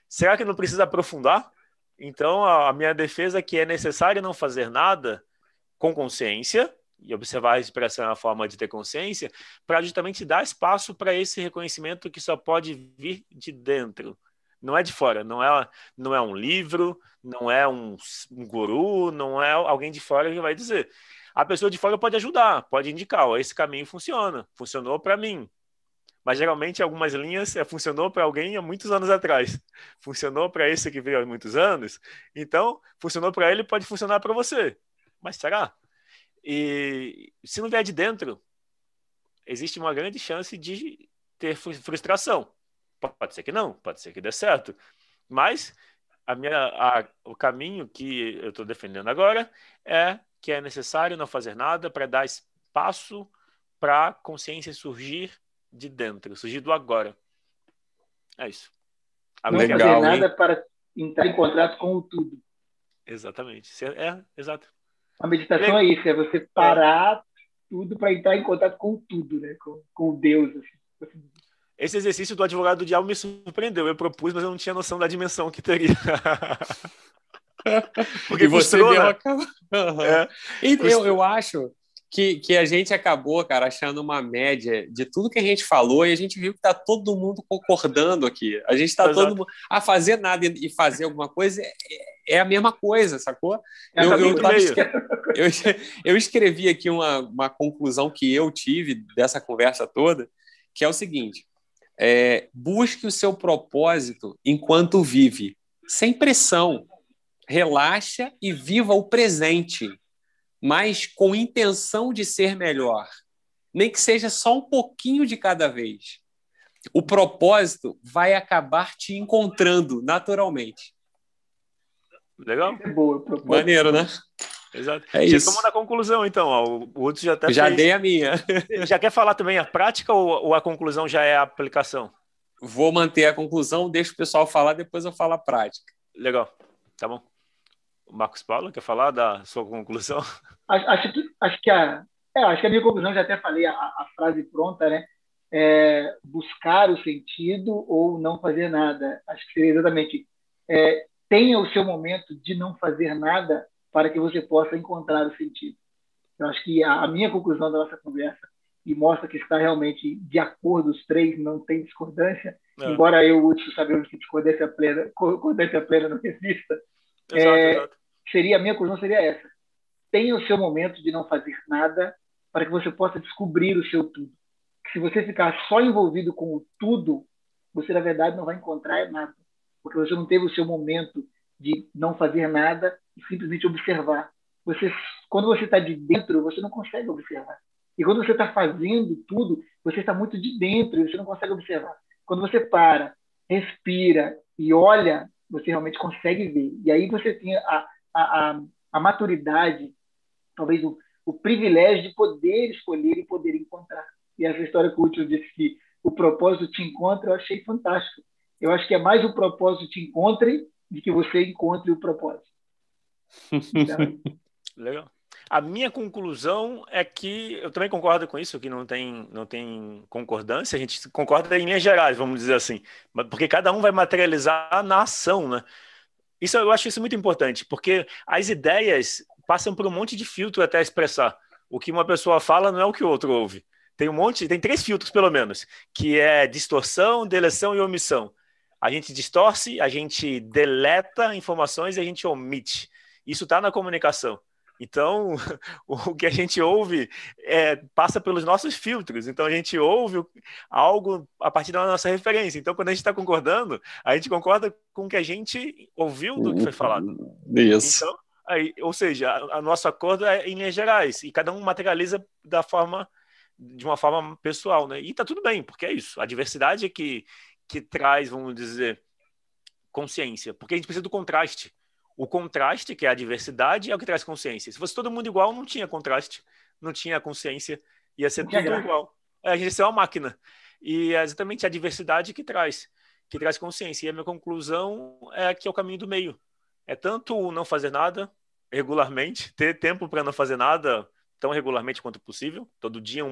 Será que não precisa aprofundar? Então, a minha defesa é que é necessário não fazer nada com consciência, e observar a respiração é uma forma de ter consciência, para justamente dar espaço para esse reconhecimento que só pode vir de dentro. Não é de fora, não é um livro, não é um guru, não é alguém de fora que vai dizer. A pessoa de fora pode ajudar, pode indicar, ó, esse caminho funciona, funcionou para mim. Mas geralmente algumas linhas funcionou para alguém há muitos anos atrás. Funcionou para esse que veio há muitos anos. Então, funcionou para ele, pode funcionar para você. Mas será? E se não vier de dentro, existe uma grande chance de ter frustração. Pode ser que não, pode ser que dê certo. Mas o caminho que eu estou defendendo agora é que é necessário não fazer nada para dar espaço para a consciência surgir de dentro, surgir do agora. É isso.
Não fazer nada para entrar em contato com o tudo.
Exatamente. Exato.
A meditação é isso, é você parar tudo para entrar em contato com tudo, né? Com Deus. Assim.
Esse exercício do advogado do diabo me surpreendeu. Eu propus, mas eu não tinha noção da dimensão que teria.
Porque você deu eu acho que a gente acabou, cara, achando uma média de tudo que a gente falou e a gente viu que tá todo mundo concordando aqui. A gente tá todo mundo a fazer nada e fazer alguma coisa é a mesma coisa, sacou? Eu escrevi aqui uma conclusão que eu tive dessa conversa toda, que é o seguinte: busque o seu propósito enquanto vive, sem pressão. Relaxa e viva o presente, mas com intenção de ser melhor. Nem que seja só um pouquinho de cada vez. O propósito vai acabar te encontrando naturalmente.
Legal?
É boa,
maneiro, né?
Exato.
Isso.
Estamos na conclusão, então. Ó. O Hudson já até
já dei a minha.
Já quer falar também a prática ou a conclusão já é a aplicação?
Vou manter a conclusão, deixa o pessoal falar, depois eu falo a prática.
Legal. Tá bom. O Marcos Paulo quer falar da sua conclusão?
Acho que a minha conclusão, já até falei a frase pronta, né? Buscar o sentido ou não fazer nada. Acho que seria exatamente tenha o seu momento de não fazer nada para que você possa encontrar o sentido. Eu acho que a minha conclusão da nossa conversa, e mostra que está realmente de acordo os três, não tem discordância, embora eu e o Hudson sabemos que discordância plena não exista.
Exato.
A minha conclusão seria essa: tenha o seu momento de não fazer nada para que você possa descobrir o seu tudo. Se você ficar só envolvido com o tudo, você na verdade não vai encontrar nada, porque você não teve o seu momento de não fazer nada e simplesmente observar. Quando você está de dentro, você não consegue observar. E quando você está fazendo tudo, você está muito de dentro e você não consegue observar. Quando você para, respira e olha, você realmente consegue ver. E aí você tem a maturidade, talvez o privilégio de poder escolher e poder encontrar. E essa história que o Hudson disse que o propósito te encontra, eu achei fantástico. Eu acho que é mais o propósito te encontre do que você encontre o propósito. Então,
legal. A minha conclusão é que eu também concordo com isso, que não tem concordância, a gente concorda em linhas gerais, vamos dizer assim, porque cada um vai materializar na ação, né? Eu acho isso muito importante, porque as ideias passam por um monte de filtro até expressar. O que uma pessoa fala não é o que o outro ouve. Tem 3 filtros, pelo menos, que é distorção, deleção e omissão. A gente distorce, a gente deleta informações e a gente omite. Isso está na comunicação. Então, o que a gente ouve passa pelos nossos filtros. Então, a gente ouve algo a partir da nossa referência. Então, quando a gente está concordando, a gente concorda com o que a gente ouviu do que foi falado.
Isso.
Então, ou seja, o nosso acordo é em linhas gerais. E cada um materializa da forma de uma forma pessoal, né? E tá tudo bem, porque é isso. A diversidade é que traz, vamos dizer, consciência, porque a gente precisa do contraste. O contraste, que é a diversidade, é o que traz consciência. Se fosse todo mundo igual, não tinha contraste, não tinha consciência, ia ser tudo igual. A gente ia ser uma máquina. E é exatamente a diversidade que traz consciência. E a minha conclusão é que é o caminho do meio. É tanto o não fazer nada regularmente, ter tempo para não fazer nada tão regularmente quanto possível, todo dia,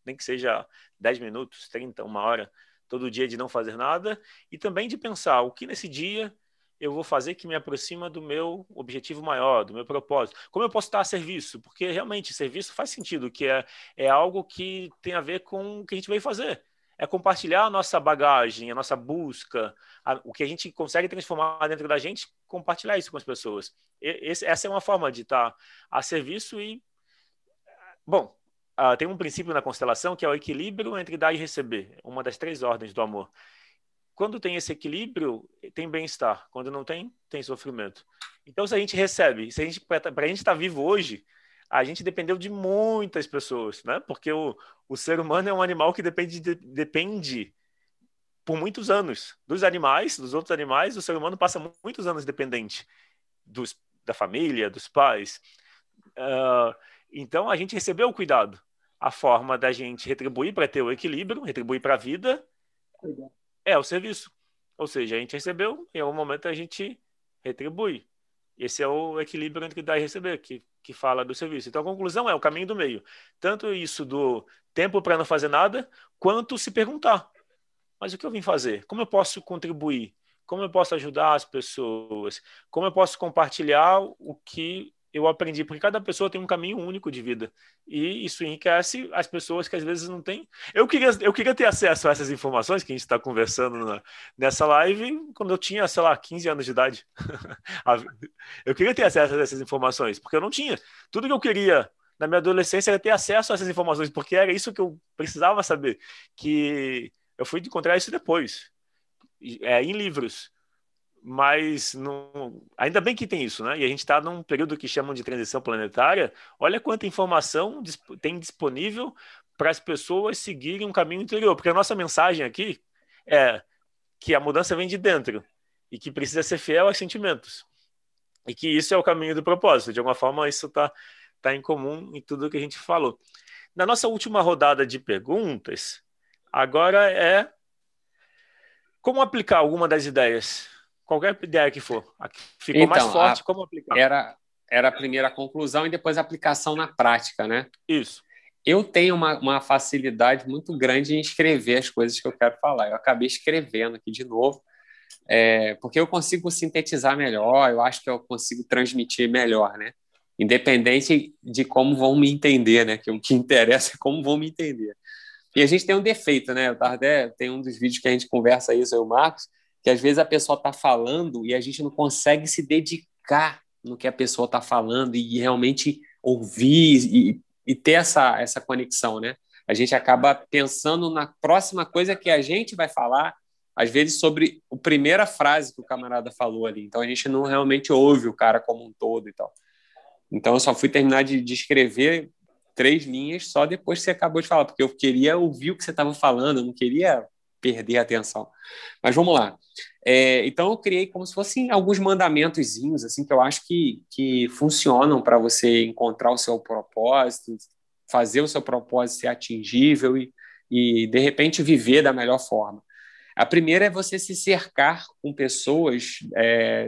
nem que seja 10 minutos, 30, uma hora, todo dia de não fazer nada, e também de pensar o que nesse dia eu vou fazer que me aproxima do meu objetivo maior, do meu propósito. Como eu posso estar a serviço? Porque realmente serviço faz sentido, que é algo que tem a ver com o que a gente veio fazer. É compartilhar a nossa bagagem, a nossa busca, o que a gente consegue transformar dentro da gente, compartilhar isso com as pessoas. Essa é uma forma de estar a serviço e... Bom, tem um princípio na constelação que é o equilíbrio entre dar e receber, uma das 3 ordens do amor. Quando tem esse equilíbrio, tem bem-estar. Quando não tem, tem sofrimento. Então, se a gente recebe, para a gente estar vivo hoje, a gente dependeu de muitas pessoas, né? Porque o ser humano é um animal que depende por muitos anos dos animais, dos outros animais. O ser humano passa muitos anos dependente da família, dos pais. Então, a gente recebeu o cuidado. A forma da gente retribuir para ter o equilíbrio, retribuir para a vida, é o serviço. Ou seja, a gente recebeu e em algum momento a gente retribui. Esse é o equilíbrio entre dar e receber, que fala do serviço. Então, a conclusão é o caminho do meio. Tanto isso do tempo para não fazer nada, quanto se perguntar. Mas o que eu vim fazer? Como eu posso contribuir? Como eu posso ajudar as pessoas? Como eu posso compartilhar o que eu aprendi? Porque cada pessoa tem um caminho único de vida. E isso enriquece as pessoas que às vezes não têm. Eu queria ter acesso a essas informações que a gente está conversando nessa live quando eu tinha, sei lá, 15 anos de idade. Eu queria ter acesso a essas informações, porque eu não tinha. Tudo que eu queria na minha adolescência era ter acesso a essas informações, porque era isso que eu precisava saber. Que eu fui encontrar isso depois, em livros. Mas ainda bem que tem isso, né? E a gente está num período que chamam de transição planetária. Olha quanta informação tem disponível para as pessoas seguirem um caminho interior. Porque a nossa mensagem aqui é que a mudança vem de dentro e que precisa ser fiel aos sentimentos. E que isso é o caminho do propósito. De alguma forma, isso está em comum em tudo que a gente falou. Na nossa última rodada de perguntas, agora é como aplicar alguma das ideias. Qualquer ideia que for. Ficou
então,
mais forte, como aplicar?
Era a primeira conclusão e depois a aplicação na prática, né?
Isso.
Eu tenho uma facilidade muito grande em escrever as coisas que eu quero falar. Eu acabei escrevendo aqui de novo, porque eu consigo sintetizar melhor, eu acho que eu consigo transmitir melhor, né? Independente de como vão me entender, né? Que o que interessa é como vão me entender. E a gente tem um defeito, né? Tem um dos vídeos que a gente conversa isso, eu e o Marcos, que às vezes a pessoa está falando e a gente não consegue se dedicar no que a pessoa está falando e realmente ouvir e ter essa conexão, né? A gente acaba pensando na próxima coisa que a gente vai falar, às vezes sobre a primeira frase que o camarada falou ali. Então a gente não realmente ouve o cara como um todo e tal. Então eu só fui terminar de escrever 3 linhas só depois que você acabou de falar, porque eu queria ouvir o que você estava falando, eu não queria perder a atenção. Mas vamos lá. Então eu criei como se fossem alguns mandamentozinhos assim, que eu acho que funcionam para você encontrar o seu propósito, fazer o seu propósito ser atingível e de repente viver da melhor forma. A primeira é você se cercar com pessoas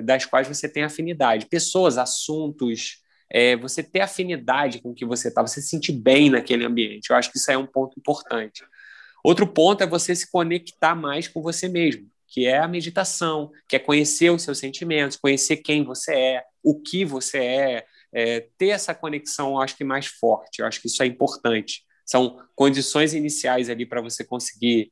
das quais você tem afinidade. Pessoas, assuntos, você ter afinidade com o que você está, você se sentir bem naquele ambiente. Eu acho que isso aí é um ponto importante. Outro ponto é você se conectar mais com você mesmo, que é a meditação, que é conhecer os seus sentimentos, conhecer quem você é, o que você ter essa conexão, eu acho que mais forte. Eu acho que isso é importante. São condições iniciais ali para você conseguir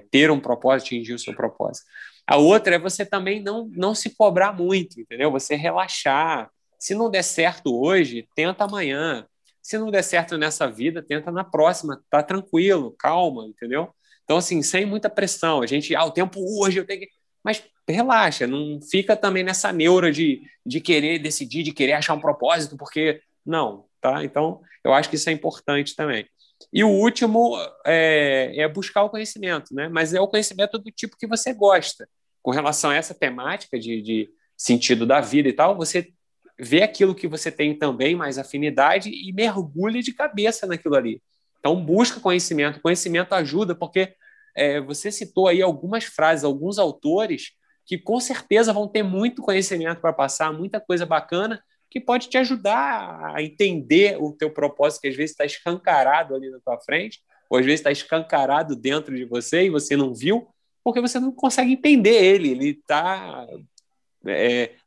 ter um propósito, atingir o seu propósito. A outra é você também não se cobrar muito, entendeu? Você relaxar. Se não der certo hoje, tenta amanhã. Se não der certo nessa vida, tenta na próxima. Tá tranquilo, calma, entendeu? Então, assim, sem muita pressão. A gente, o tempo hoje, eu tenho que... Mas relaxa, não fica também nessa neura de querer decidir, de querer achar um propósito, porque... Não, tá? Então, eu acho que isso é importante também. E o último é buscar o conhecimento, né? Mas é o conhecimento do tipo que você gosta. Com relação a essa temática de sentido da vida e tal, você vê aquilo que você tem também mais afinidade e mergulha de cabeça naquilo ali. Então, busca conhecimento. Conhecimento ajuda, porque você citou aí algumas frases, alguns autores que com certeza vão ter muito conhecimento para passar, muita coisa bacana, que pode te ajudar a entender o teu propósito, que às vezes está escancarado ali na tua frente, ou às vezes está escancarado dentro de você e você não viu, porque você não consegue entender ele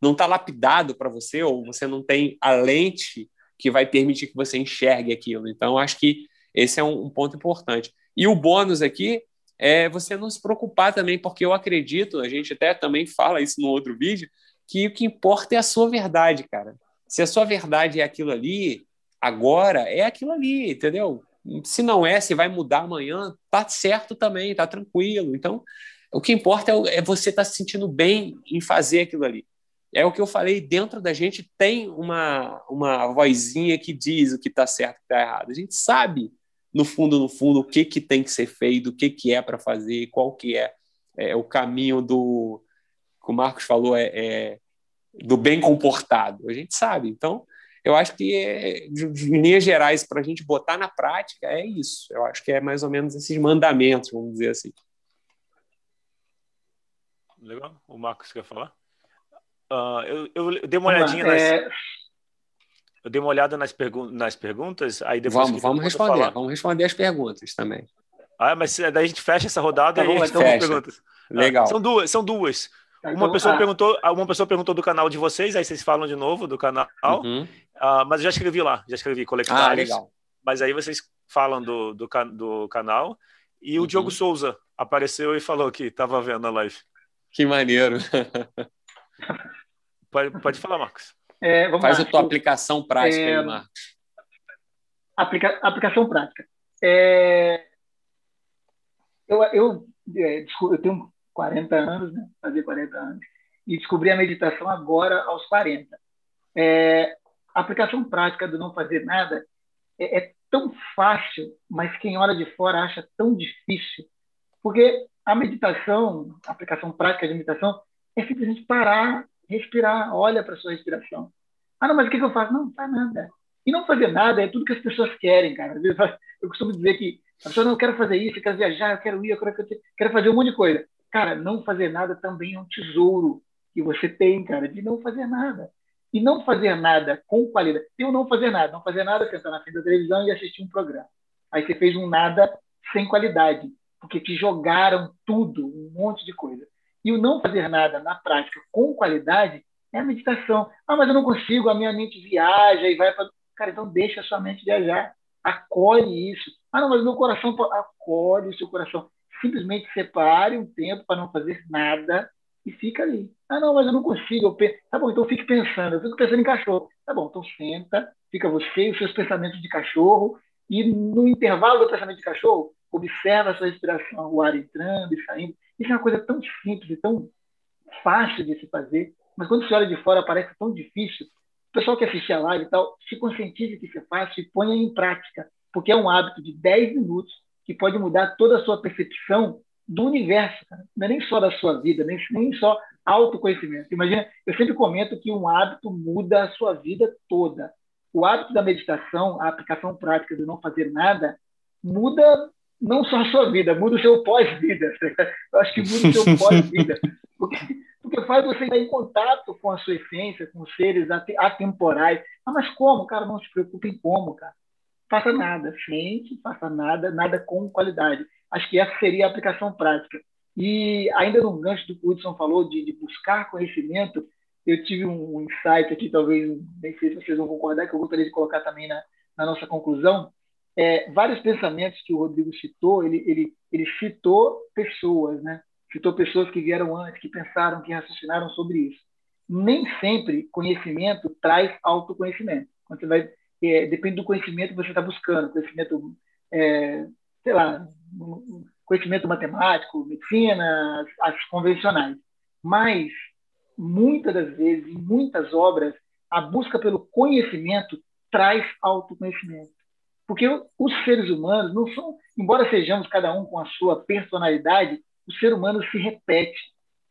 não está lapidado para você, ou você não tem a lente que vai permitir que você enxergue aquilo. Então, acho que esse é um ponto importante. E o bônus aqui é você não se preocupar também, porque eu acredito, a gente até também fala isso no outro vídeo, que o que importa é a sua verdade, cara. Se a sua verdade é aquilo ali, agora é aquilo ali, entendeu? Se não é, se vai mudar amanhã, tá certo também, tá tranquilo. Então, o que importa é você estar se sentindo bem em fazer aquilo ali. É o que eu falei, dentro da gente tem uma vozinha que diz o que está certo e o que está errado. A gente sabe, no fundo, o que tem que ser feito, o que é para fazer, qual que é o caminho que o Marcos falou, do bem comportado. A gente sabe. Então, eu acho que, em linhas gerais, para a gente botar na prática, é isso. Eu acho que é mais ou menos esses mandamentos, vamos dizer assim.
Legal. O Marcos quer falar? Eu dei uma olhadinha eu dei uma olhada nas perguntas, aí depois
vamos responder as perguntas também.
Mas daí a gente fecha essa rodada e
então fecha. Perguntas. Legal.
São duas. Uma pessoa perguntou do canal de vocês, aí vocês falam de novo do canal.
Uhum.
Mas eu já escrevi Colectários.
Legal.
Mas aí vocês falam do canal. E o Diogo Souza apareceu e falou que estava vendo a live.
Que maneiro.
Pode falar, Marcos.
Faz a tua aplicação prática aí, Marcos.
Aplicação prática. Eu tenho 40 anos, né? Fazer 40 anos, e descobri a meditação agora aos 40. A aplicação prática do não fazer nada é tão fácil, mas quem olha de fora acha tão difícil, porque a meditação, a aplicação prática de meditação é simplesmente parar, respirar, olha para a sua respiração. Não, mas o que eu faço? Não faz nada. E não fazer nada é tudo que as pessoas querem, cara. Eu costumo dizer que a pessoa não quer fazer isso, eu quero viajar, eu quero ir, eu quero fazer um monte de coisa. Cara, não fazer nada também é um tesouro que você tem, cara, de não fazer nada. E não fazer nada com qualidade. Tem o não fazer nada. Não fazer nada, sentar na frente da televisão e assistir um programa. Aí você fez um nada sem qualidade, porque te jogaram tudo, um monte de coisa. E o não fazer nada na prática com qualidade é a meditação. Mas eu não consigo, a minha mente viaja e vai para... Cara, então deixa a sua mente viajar. Acolhe isso. Não, mas o meu coração... Acolhe o seu coração. Simplesmente separe um tempo para não fazer nada e fica ali. Não, mas eu não consigo. Tá bom, então fique pensando. Eu fico pensando em cachorro. Tá bom, então senta, fica você e os seus pensamentos de cachorro e no intervalo do pensamento de cachorro, observa a sua respiração, o ar entrando e saindo. Isso é uma coisa tão simples e tão fácil de se fazer, mas quando você olha de fora parece tão difícil. O pessoal que assiste a live e tal, se conscientize que isso é fácil e ponha em prática, porque é um hábito de 10 minutos que pode mudar toda a sua percepção do universo, cara. Não é nem só da sua vida, nem só autoconhecimento. Imagina, eu sempre comento que um hábito muda a sua vida toda. O hábito da meditação, a aplicação prática do não fazer nada, muda não só a sua vida, muda o seu pós-vida. Eu acho que muda o seu pós-vida. Porque faz você estar em contato com a sua essência, com os seres atemporais. Mas como? Cara, não se preocupe em como, cara. Faça nada, sente, faça nada, nada com qualidade. Acho que essa seria a aplicação prática. E ainda no gancho do que o Hudson falou de buscar conhecimento, eu tive um insight aqui, talvez, nem sei se vocês vão concordar, que eu gostaria de colocar também na nossa conclusão. Vários pensamentos que o Rodrigo citou, ele citou pessoas, né? Citou pessoas que vieram antes, que pensaram, que raciocinaram sobre isso. Nem sempre conhecimento traz autoconhecimento. Quando você vai... depende do conhecimento que você está buscando, conhecimento, sei lá, conhecimento matemático, medicina, as convencionais. Mas, muitas das vezes, em muitas obras, a busca pelo conhecimento traz autoconhecimento. Porque os seres humanos não são, embora sejamos cada um com a sua personalidade, o ser humano se repete.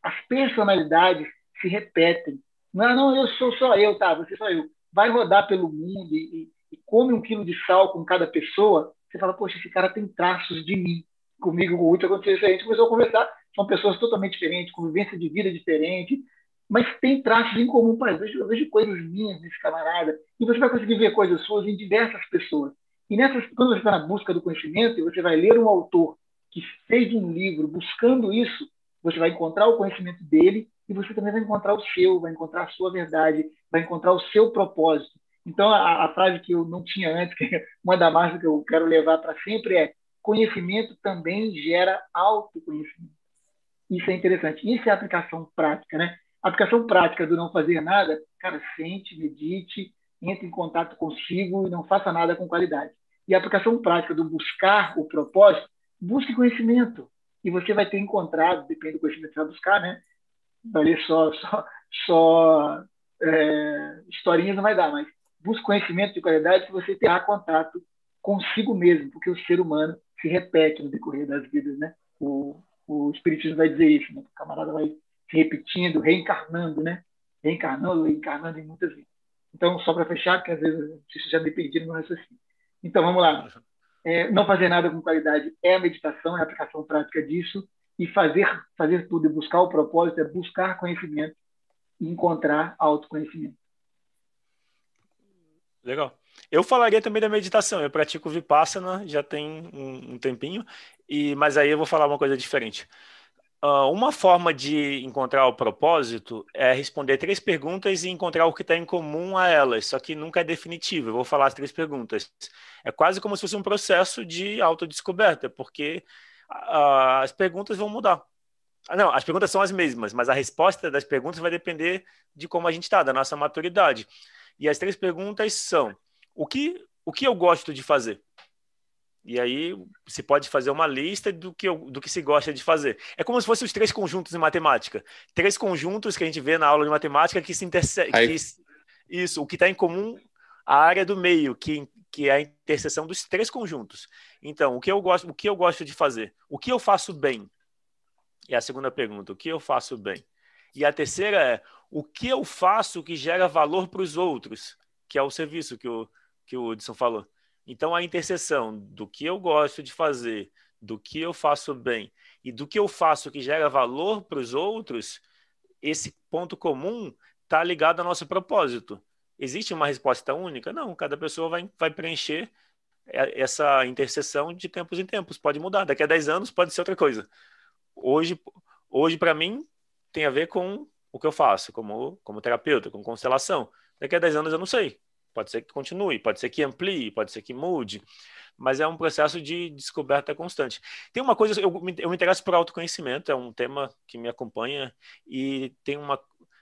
As personalidades se repetem. Não, não, eu sou só eu, tá? Você só eu. Vai rodar pelo mundo e come 1 quilo de sal com cada pessoa, você fala, poxa, esse cara tem traços de mim. Comigo, com o Hudson, aconteceu isso. A gente começou a conversar, são pessoas totalmente diferentes, convivência de vida diferente, mas tem traços em comum. Pai, eu vejo coisas minhas nesse camarada, e você vai conseguir ver coisas suas em diversas pessoas. E quando você está na busca do conhecimento, e você vai ler um autor que fez um livro buscando isso, você vai encontrar o conhecimento dele e você também vai encontrar o seu, vai encontrar a sua verdade, vai encontrar o seu propósito. Então, a frase que eu não tinha antes, que é uma da massa que eu quero levar para sempre é: conhecimento também gera autoconhecimento. Isso é interessante. Isso é aplicação prática, né? A aplicação prática do não fazer nada, cara, sente, medite, entre em contato consigo e não faça nada com qualidade. E a aplicação prática do buscar o propósito, busque conhecimento. E você vai ter encontrado, depende do conhecimento que você vai buscar, né? Vai ler só historinhas não vai dar, mas busque conhecimento de qualidade que você terá contato consigo mesmo, porque o ser humano se repete no decorrer das vidas, né? O Espiritismo vai dizer isso, né? O camarada vai se repetindo, reencarnando, né? Reencarnando em muitas vidas. Então, só para fechar, porque às vezes vocês já me perdiram no raciocínio. Então, vamos lá. Não fazer nada com qualidade é a meditação, é a aplicação prática disso, e fazer tudo e buscar o propósito é buscar conhecimento e encontrar autoconhecimento.
Legal. Eu falaria também da meditação. Eu pratico Vipassana já tem um tempinho, mas aí eu vou falar uma coisa diferente. Uma forma de encontrar o propósito é responder 3 perguntas e encontrar o que está em comum a elas, só que nunca é definitivo. Eu vou falar as 3 perguntas. É quase como se fosse um processo de autodescoberta, porque as perguntas vão mudar. Não, as perguntas são as mesmas, mas a resposta das perguntas vai depender de como a gente está, da nossa maturidade. E as 3 perguntas são: o que eu gosto de fazer? E aí você pode fazer uma lista do que se gosta de fazer. É como se fossem os 3 conjuntos em matemática. 3 conjuntos que a gente vê na aula de matemática que se intersecam. Isso, o que está em comum, a área do meio, que é a interseção dos 3 conjuntos. Então, o que eu gosto de fazer? O que eu faço bem? E a segunda pergunta: o que eu faço bem? E a terceira é: o que eu faço que gera valor para os outros? Que é o serviço que o Hudson falou. Então, a interseção do que eu gosto de fazer, do que eu faço bem e do que eu faço que gera valor para os outros, esse ponto comum está ligado ao nosso propósito. Existe uma resposta única? Não, cada pessoa vai preencher essa interseção de tempos em tempos. Pode mudar. Daqui a 10 anos pode ser outra coisa. Hoje para mim, tem a ver com o que eu faço como terapeuta, com constelação. Daqui a 10 anos eu não sei. Pode ser que continue, pode ser que amplie, pode ser que mude, mas é um processo de descoberta constante. Tem uma coisa, eu me interesso por autoconhecimento, é um tema que me acompanha, e tem uma...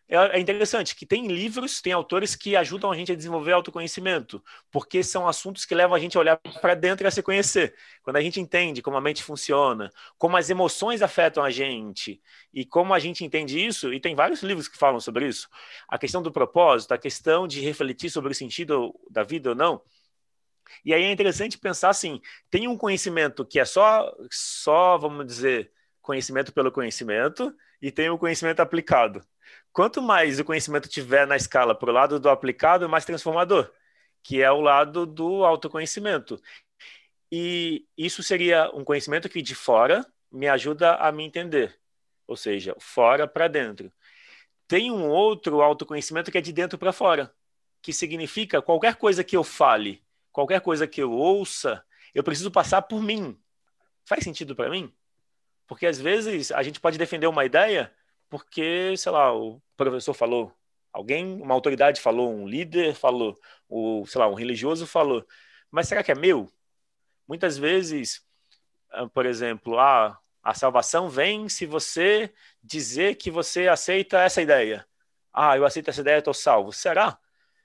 É interessante que tem livros, tem autores que ajudam a gente a desenvolver autoconhecimento, porque são assuntos que levam a gente a olhar para dentro e a se conhecer. Quando a gente entende como a mente funciona, como as emoções afetam a gente, e como a gente entende isso, e tem vários livros que falam sobre isso, a questão do propósito, a questão de refletir sobre o sentido da vida ou não. E aí é interessante pensar assim, tem um conhecimento que é só vamos dizer, conhecimento pelo conhecimento, e tem o conhecimento aplicado. Quanto mais o conhecimento tiver na escala para o lado do aplicado, mais transformador, que é o lado do autoconhecimento. E isso seria um conhecimento que de fora me ajuda a me entender, ou seja, fora para dentro. Tem um outro autoconhecimento que é de dentro para fora, que significa qualquer coisa que eu fale, qualquer coisa que eu ouça, eu preciso passar por mim. Faz sentido para mim? Porque às vezes a gente pode defender uma ideia porque, sei lá, o professor falou, uma autoridade falou, um líder falou, sei lá, um religioso falou. Mas será que é meu? Muitas vezes, por exemplo, a salvação vem se você dizer que você aceita essa ideia. Eu aceito essa ideia, estou salvo. Será?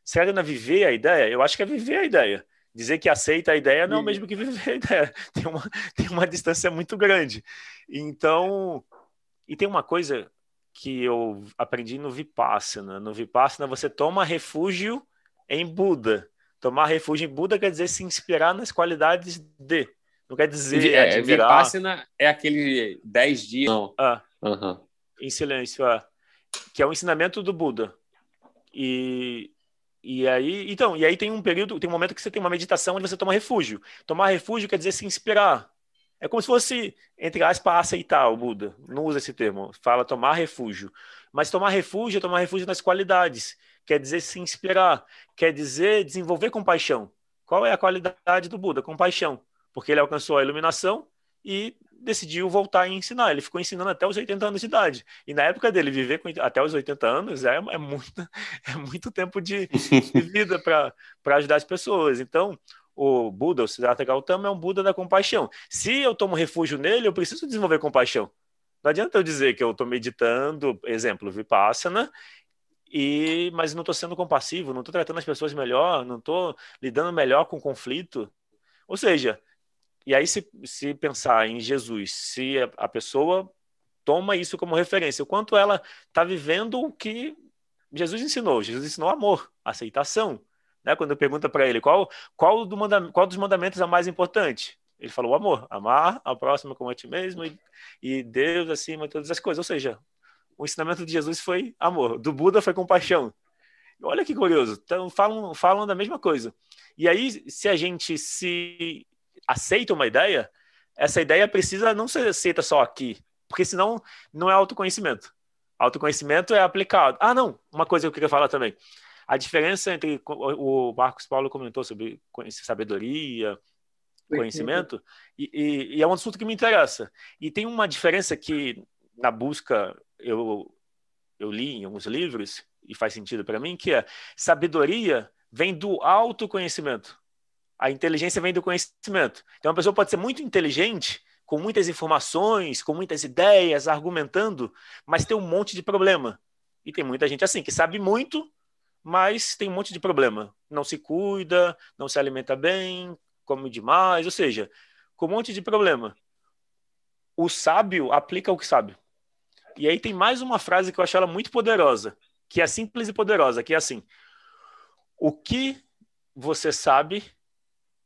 Será que não é viver a ideia? Eu acho que é viver a ideia. Dizer que aceita a ideia não é o mesmo que viver a ideia. Tem uma distância muito grande. Então, e tem uma coisa que eu aprendi no Vipassana. No Vipassana você toma refúgio em Buda. Tomar refúgio em Buda quer dizer se inspirar nas qualidades de. Não quer dizer admirar.
Vipassana é aquele 10 dias. Não.
Em silêncio, que é o ensinamento do Buda. E aí tem um período, tem um momento que você tem uma meditação onde você toma refúgio. Tomar refúgio quer dizer se inspirar. É como se fosse, entre aspas, aceitar o Buda. Não usa esse termo. Fala tomar refúgio. Mas tomar refúgio é tomar refúgio nas qualidades. Quer dizer se inspirar. Quer dizer desenvolver compaixão. Qual é a qualidade do Buda? Compaixão. Porque ele alcançou a iluminação e decidiu voltar a ensinar. Ele ficou ensinando até os 80 anos de idade. E na época dele, viver até os 80 anos é muito tempo de vida para ajudar as pessoas. Então, o Buda, o Siddhartha Gautama, é um Buda da compaixão. Se eu tomo refúgio nele, eu preciso desenvolver compaixão. Não adianta eu dizer que eu estou meditando, exemplo, Vipassana, mas não estou sendo compassivo, não estou tratando as pessoas melhor, não estou lidando melhor com o conflito. Ou seja, e aí se pensar em Jesus, se a pessoa toma isso como referência, o quanto ela está vivendo o que Jesus ensinou. Jesus ensinou amor, aceitação. Né? Quando pergunta para ele qual dos mandamentos é o mais importante, ele falou o amor, amar ao próximo como a ti mesmo e Deus acima de todas as coisas. Ou seja, o ensinamento de Jesus foi amor, do Buda foi compaixão. Olha que curioso, então falam da mesma coisa. E aí, se a gente se aceita uma ideia, essa ideia precisa não ser aceita só aqui, porque senão não é autoconhecimento. Autoconhecimento é aplicado. Não, uma coisa que eu queria falar também. A diferença entre o Marcos Paulo comentou sobre sabedoria, conhecimento, e é um assunto que me interessa. E tem uma diferença que, na busca, eu li em alguns livros, e faz sentido para mim, que é sabedoria vem do autoconhecimento. A inteligência vem do conhecimento. Então, uma pessoa pode ser muito inteligente, com muitas informações, com muitas ideias, argumentando, mas tem um monte de problema. E tem muita gente assim, que sabe muito, mas tem um monte de problema. Não se cuida, não se alimenta bem, come demais, ou seja, com um monte de problema. O sábio aplica o que sabe. E aí tem mais uma frase que eu acho ela muito poderosa, que é simples e poderosa, que é assim: o que você sabe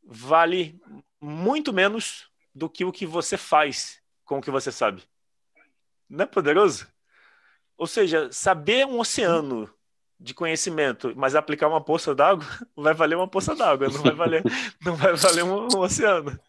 vale muito menos do que o que você faz com o que você sabe. Não é poderoso? Ou seja, saber um oceano de conhecimento, mas aplicar uma poça d'água, vai valer uma poça d'água, não vai valer um oceano.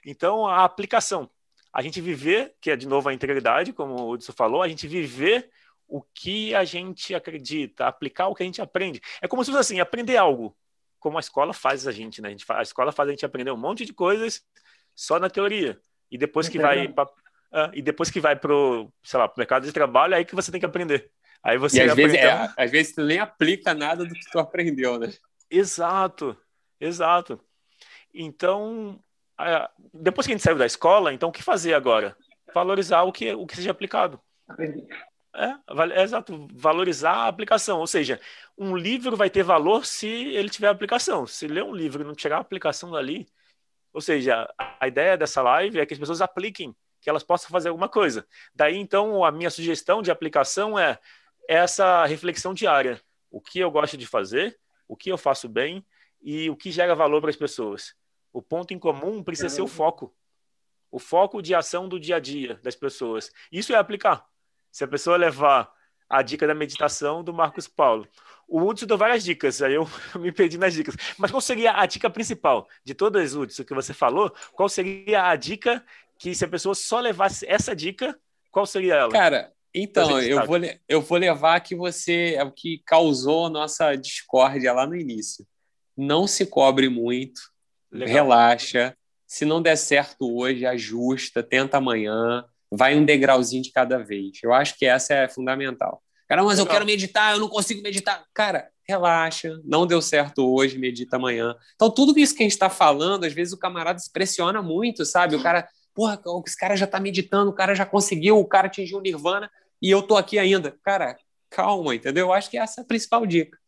Então, a aplicação. A gente viver, que é de novo a integridade, como o Hudson falou, a gente viver o que a gente acredita, aplicar o que a gente aprende. É como se fosse assim, aprender algo, como a escola faz a gente, né? A escola faz a gente aprender um monte de coisas só na teoria. E depois que vai para o mercado de trabalho, é aí que você tem que aprender. Aí você
às vezes tu nem aplica nada do que tu aprendeu, né?
Exato. Então, depois que a gente saiu da escola, então o que fazer agora? Valorizar o que seja aplicado. Exato, valorizar a aplicação. Ou seja, um livro vai ter valor se ele tiver aplicação. Se ler um livro e não tirar a aplicação dali, ou seja, a ideia dessa live é que as pessoas apliquem, que elas possam fazer alguma coisa. Daí, então, a minha sugestão de aplicação é essa reflexão diária. O que eu gosto de fazer, o que eu faço bem e o que gera valor para as pessoas. O ponto em comum precisa ser o foco. O foco de ação do dia a dia das pessoas. Isso é aplicar. Se a pessoa levar a dica da meditação do Marcos Paulo. O Hudson deu várias dicas, aí eu me perdi nas dicas. Mas qual seria a dica principal? De todas, Hudson, que você falou, qual seria a dica que, se a pessoa só levasse essa dica, qual seria ela?
Cara, então, eu vou levar que você é o que causou nossa discórdia lá no início. Não se cobre muito, relaxa. Se não der certo hoje, ajusta, tenta amanhã, vai um degrauzinho de cada vez. Eu acho que essa é fundamental. Cara, mas eu quero meditar, eu não consigo meditar. Cara, relaxa, não deu certo hoje, medita amanhã. Então, tudo isso que a gente está falando, às vezes o camarada se pressiona muito, sabe? O cara, esse cara já está meditando, o cara já conseguiu, o cara atingiu o nirvana e eu tô aqui ainda. Cara, calma, entendeu? Eu acho que essa é a principal dica.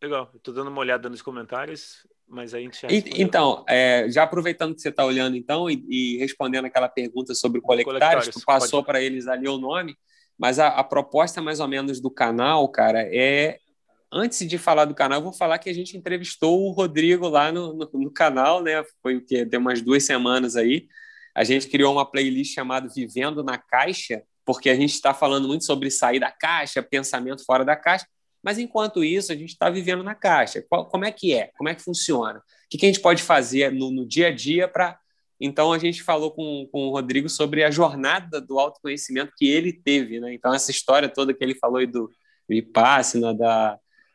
Legal, eu tô dando uma olhada nos comentários, mas aí a gente já
Então, já aproveitando que você está olhando então e respondendo aquela pergunta sobre colectários, tu passou para eles ali o nome, mas a proposta mais ou menos do canal, cara, é antes de falar do canal, eu vou falar que a gente entrevistou o Rodrigo lá no canal, né? Foi o quê? Tem umas 2 semanas aí. A gente criou uma playlist chamada Vivendo na Caixa, porque a gente está falando muito sobre sair da caixa, pensamento fora da caixa, mas enquanto isso, a gente está vivendo na caixa. Como é que é? Como é que funciona? O que a gente pode fazer no dia a dia para... Então, a gente falou com o Rodrigo sobre a jornada do autoconhecimento que ele teve, né? Então, essa história toda que ele falou aí do Vipassana,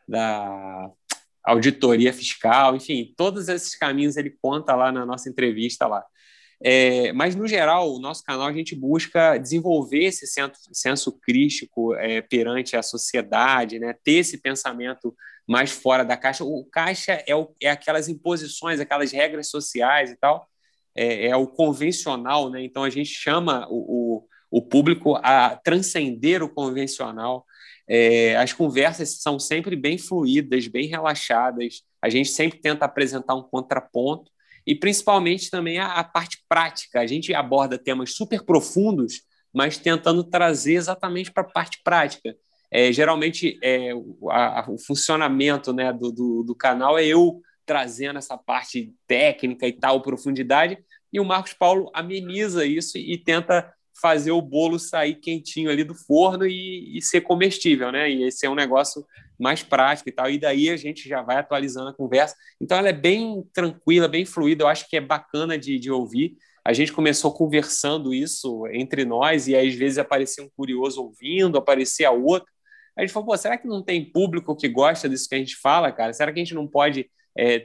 da auditoria fiscal, enfim, todos esses caminhos ele conta lá na nossa entrevista lá. Mas, no geral, o nosso canal, a gente busca desenvolver esse senso crítico perante a sociedade, né? Ter esse pensamento mais fora da caixa. O caixa é aquelas imposições, aquelas regras sociais e tal, é o convencional, né? Então, a gente chama o público a transcender o convencional. As conversas são sempre bem fluídas, bem relaxadas. A gente sempre tenta apresentar um contraponto e, principalmente, também a parte prática. A gente aborda temas super profundos, mas tentando trazer exatamente para a parte prática. Geralmente, o funcionamento, né, do canal é eu trazendo essa parte técnica e tal, profundidade, e o Marcos Paulo ameniza isso e tenta fazer o bolo sair quentinho ali do forno e ser comestível, né? E esse é um negócio mais prático e tal, e daí a gente já vai atualizando a conversa. Então ela é bem tranquila, bem fluida, eu acho que é bacana de ouvir. A gente começou conversando isso entre nós, e aí, às vezes aparecia um curioso ouvindo, aparecia outro. A gente falou, pô, será que não tem público que gosta disso que a gente fala, cara? Será que a gente não pode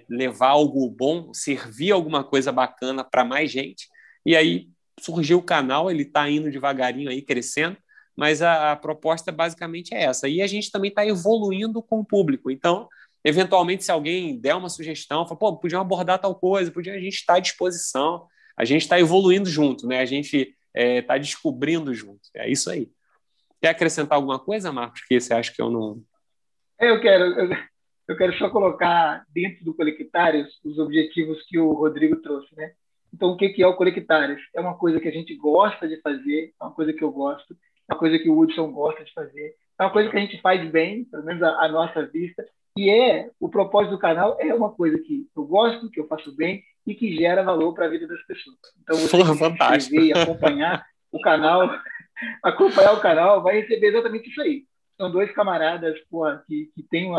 levar algo bom, servir alguma coisa bacana para mais gente? E aí surgiu o canal, ele está indo devagarinho aí, crescendo, mas a proposta basicamente é essa. E a gente também está evoluindo com o público. Então, eventualmente, se alguém der uma sugestão, fala, pô, podiam abordar tal coisa, a gente está à disposição, a gente está evoluindo junto, né? A gente está descobrindo junto. É isso aí. Quer acrescentar alguma coisa, Marcos, que você acha que eu não...
Eu quero só colocar dentro do Colectários os objetivos que o Rodrigo trouxe, né? Então, o que é o Colectários? É uma coisa que a gente gosta de fazer, é uma coisa que eu gosto, é uma coisa que o Hudson gosta de fazer, é uma coisa que a gente faz bem, pelo menos a nossa vista, e o propósito do canal é uma coisa que eu gosto, que eu faço bem e que gera valor para a vida das pessoas. Então, você que se inscrever e acompanhar o canal, vai receber exatamente isso aí. São dois camaradas que têm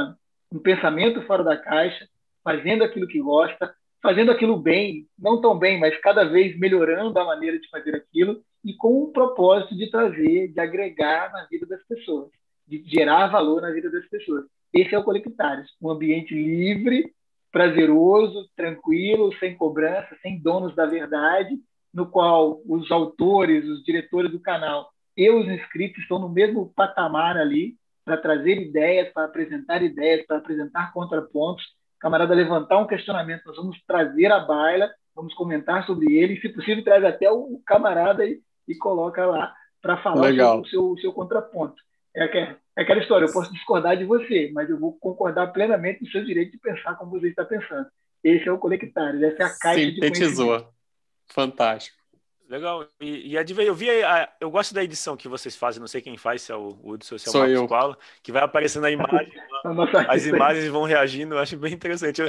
um pensamento fora da caixa, fazendo aquilo que gosta, fazendo aquilo bem, não tão bem, mas cada vez melhorando a maneira de fazer aquilo e com o propósito de trazer, de agregar na vida das pessoas, de gerar valor na vida das pessoas. Esse é o Colectários, um ambiente livre, prazeroso, tranquilo, sem cobrança, sem donos da verdade, no qual os autores, os diretores do canal e os inscritos estão no mesmo patamar ali, para trazer ideias, para apresentar contrapontos. Camarada levantar um questionamento, nós vamos trazer à baila, vamos comentar sobre ele, e, se possível, traz até o camarada e coloca lá para falar o seu contraponto. É aquela história, eu posso discordar de você, mas eu vou concordar plenamente no seu direito de pensar como você está pensando. Esse é o Colectários, essa é a caixa de conhecimento.
Fantástico.
Legal. Eu gosto da edição que vocês fazem, não sei quem faz, se é o Hudson, se é o Marcos Paulo, que vai aparecendo a imagem, as imagens vão reagindo, eu acho bem interessante.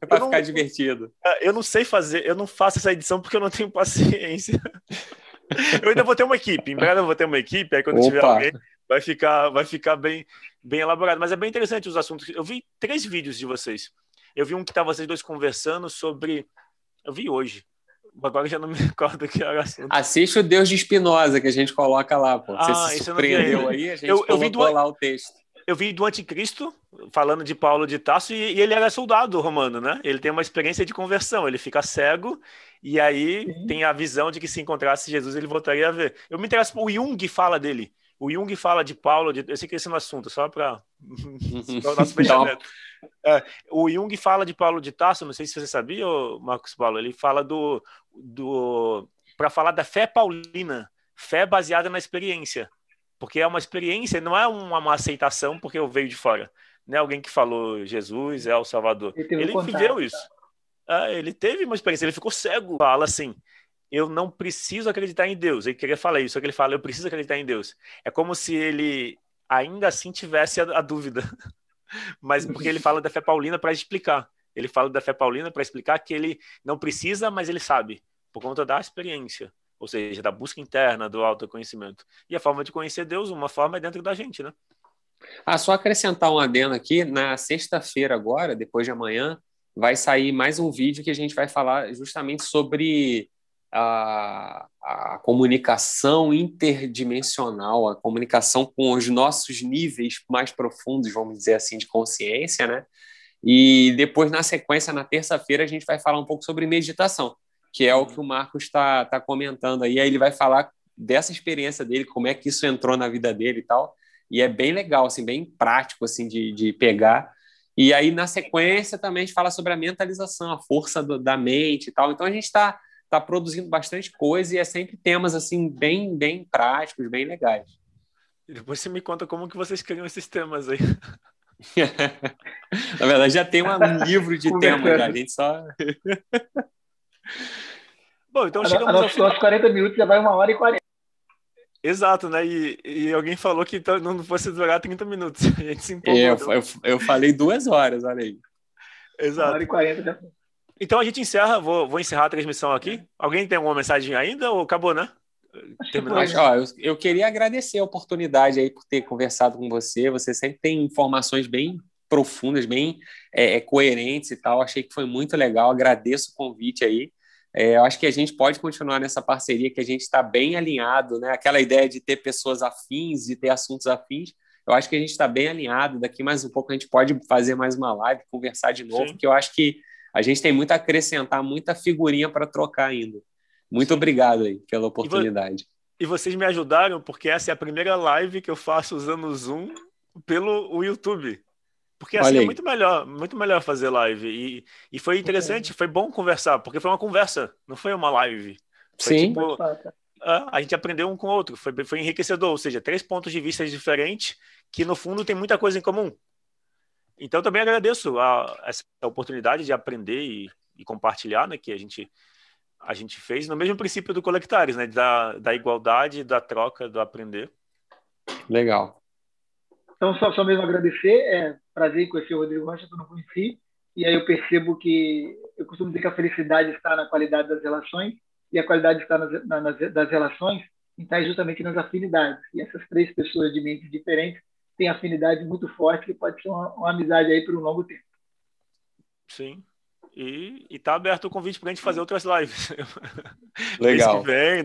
Para ficar divertido.
Eu não sei fazer, eu não faço essa edição porque eu não tenho paciência. Eu ainda vou ter uma equipe, em breve eu vou ter uma equipe, aí quando tiver alguém, vai ficar bem elaborado. Mas é bem interessante os assuntos. Eu vi 3 vídeos de vocês. Eu vi um que tá vocês dois conversando sobre... Eu vi hoje. Agora já não me recordo que era assunto.
Assiste o Deus de Spinoza, que a gente coloca lá, pô. Você se surpreendeu aí, a gente colocou lá o texto.
Eu vi do Anticristo, falando de Paulo de Tarso, e ele era soldado romano, né? Ele tem uma experiência de conversão, ele fica cego, e aí tem a visão de que se encontrasse Jesus, ele voltaria a ver. Eu me interesso, o Jung fala dele. O Jung fala de Paulo, eu sei que esse é um assunto, só para o nosso fechamento. O Jung fala de Paulo de Tarso, não sei se você sabia, Marcos Paulo, ele fala para falar da fé paulina, fé baseada na experiência, porque é uma experiência, não é uma aceitação porque eu veio de fora, não é alguém que falou Jesus é o Salvador, ele viveu isso, ele teve uma experiência, ele ficou cego, fala assim, eu não preciso acreditar em Deus, ele queria falar isso, só que ele fala, eu preciso acreditar em Deus, é como se ele ainda assim tivesse a dúvida. Mas porque ele fala da fé paulina para explicar. Ele fala da fé paulina para explicar que ele não precisa, mas ele sabe, por conta da experiência, ou seja, da busca interna, do autoconhecimento. E a forma de conhecer Deus, uma forma é dentro da gente, né?
Só acrescentar um adendo aqui, na sexta-feira agora, depois de amanhã, vai sair mais um vídeo que a gente vai falar justamente sobre a comunicação interdimensional, a comunicação com os nossos níveis mais profundos, vamos dizer assim, de consciência, né? E depois, na sequência, na terça-feira, a gente vai falar um pouco sobre meditação, que é o que o Marcos está comentando aí. Aí ele vai falar dessa experiência dele, como é que isso entrou na vida dele e tal. E é bem legal, assim, bem prático assim, de pegar. E aí, na sequência, também a gente fala sobre a mentalização, a força da mente e tal. Então, a gente está produzindo bastante coisa e é sempre temas assim bem práticos, bem legais.
E depois você me conta como que vocês criam esses temas aí.
Na verdade, já tem um livro de temas, já. A gente só...
Bom, então chegamos ao final.
Nossos 40 minutos já vai 1h40.
Exato, né? E alguém falou que não fosse durar 30 minutos. A gente se empolgou.
Eu falei 2 horas, olha aí.
Exato.
1h40 já.
Então a gente encerra, vou encerrar a transmissão aqui. Alguém tem alguma mensagem ainda ou acabou, né?
Eu queria agradecer a oportunidade aí por ter conversado com você. Você sempre tem informações bem profundas, bem coerentes e tal. Achei que foi muito legal. Agradeço o convite aí. Eu acho que a gente pode continuar nessa parceria, que a gente está bem alinhado, né? Aquela ideia de ter pessoas afins, de ter assuntos afins. Eu acho que a gente está bem alinhado. Daqui mais um pouco a gente pode fazer mais uma live, conversar de novo, porque eu acho que a gente tem muito a acrescentar, muita figurinha para trocar ainda. Muito obrigado aí pela oportunidade.
E vocês me ajudaram, porque essa é a primeira live que eu faço usando o Zoom pelo YouTube. Porque assim é muito melhor fazer live. E foi interessante, foi bom conversar, porque foi uma conversa, não foi uma live. Foi
Sim.
tipo, a gente aprendeu um com o outro, foi enriquecedor, ou seja, 3 pontos de vista diferentes, que no fundo tem muita coisa em comum. Então também agradeço essa oportunidade de aprender e compartilhar, né, que a gente fez no mesmo princípio do Colectares, né, da igualdade, da troca, do aprender.
Legal.
Então, só mesmo agradecer. Prazer em conhecer o Rodrigo Rocha, que eu não conheci. E aí eu percebo que eu costumo dizer que a felicidade está na qualidade das relações e a qualidade está das relações está justamente nas afinidades. E essas 3 pessoas de mentes diferentes têm afinidade muito forte que pode ser uma amizade aí por um longo tempo.
Sim. E está aberto o convite para a gente fazer outras lives.
Legal.
Mês que vem,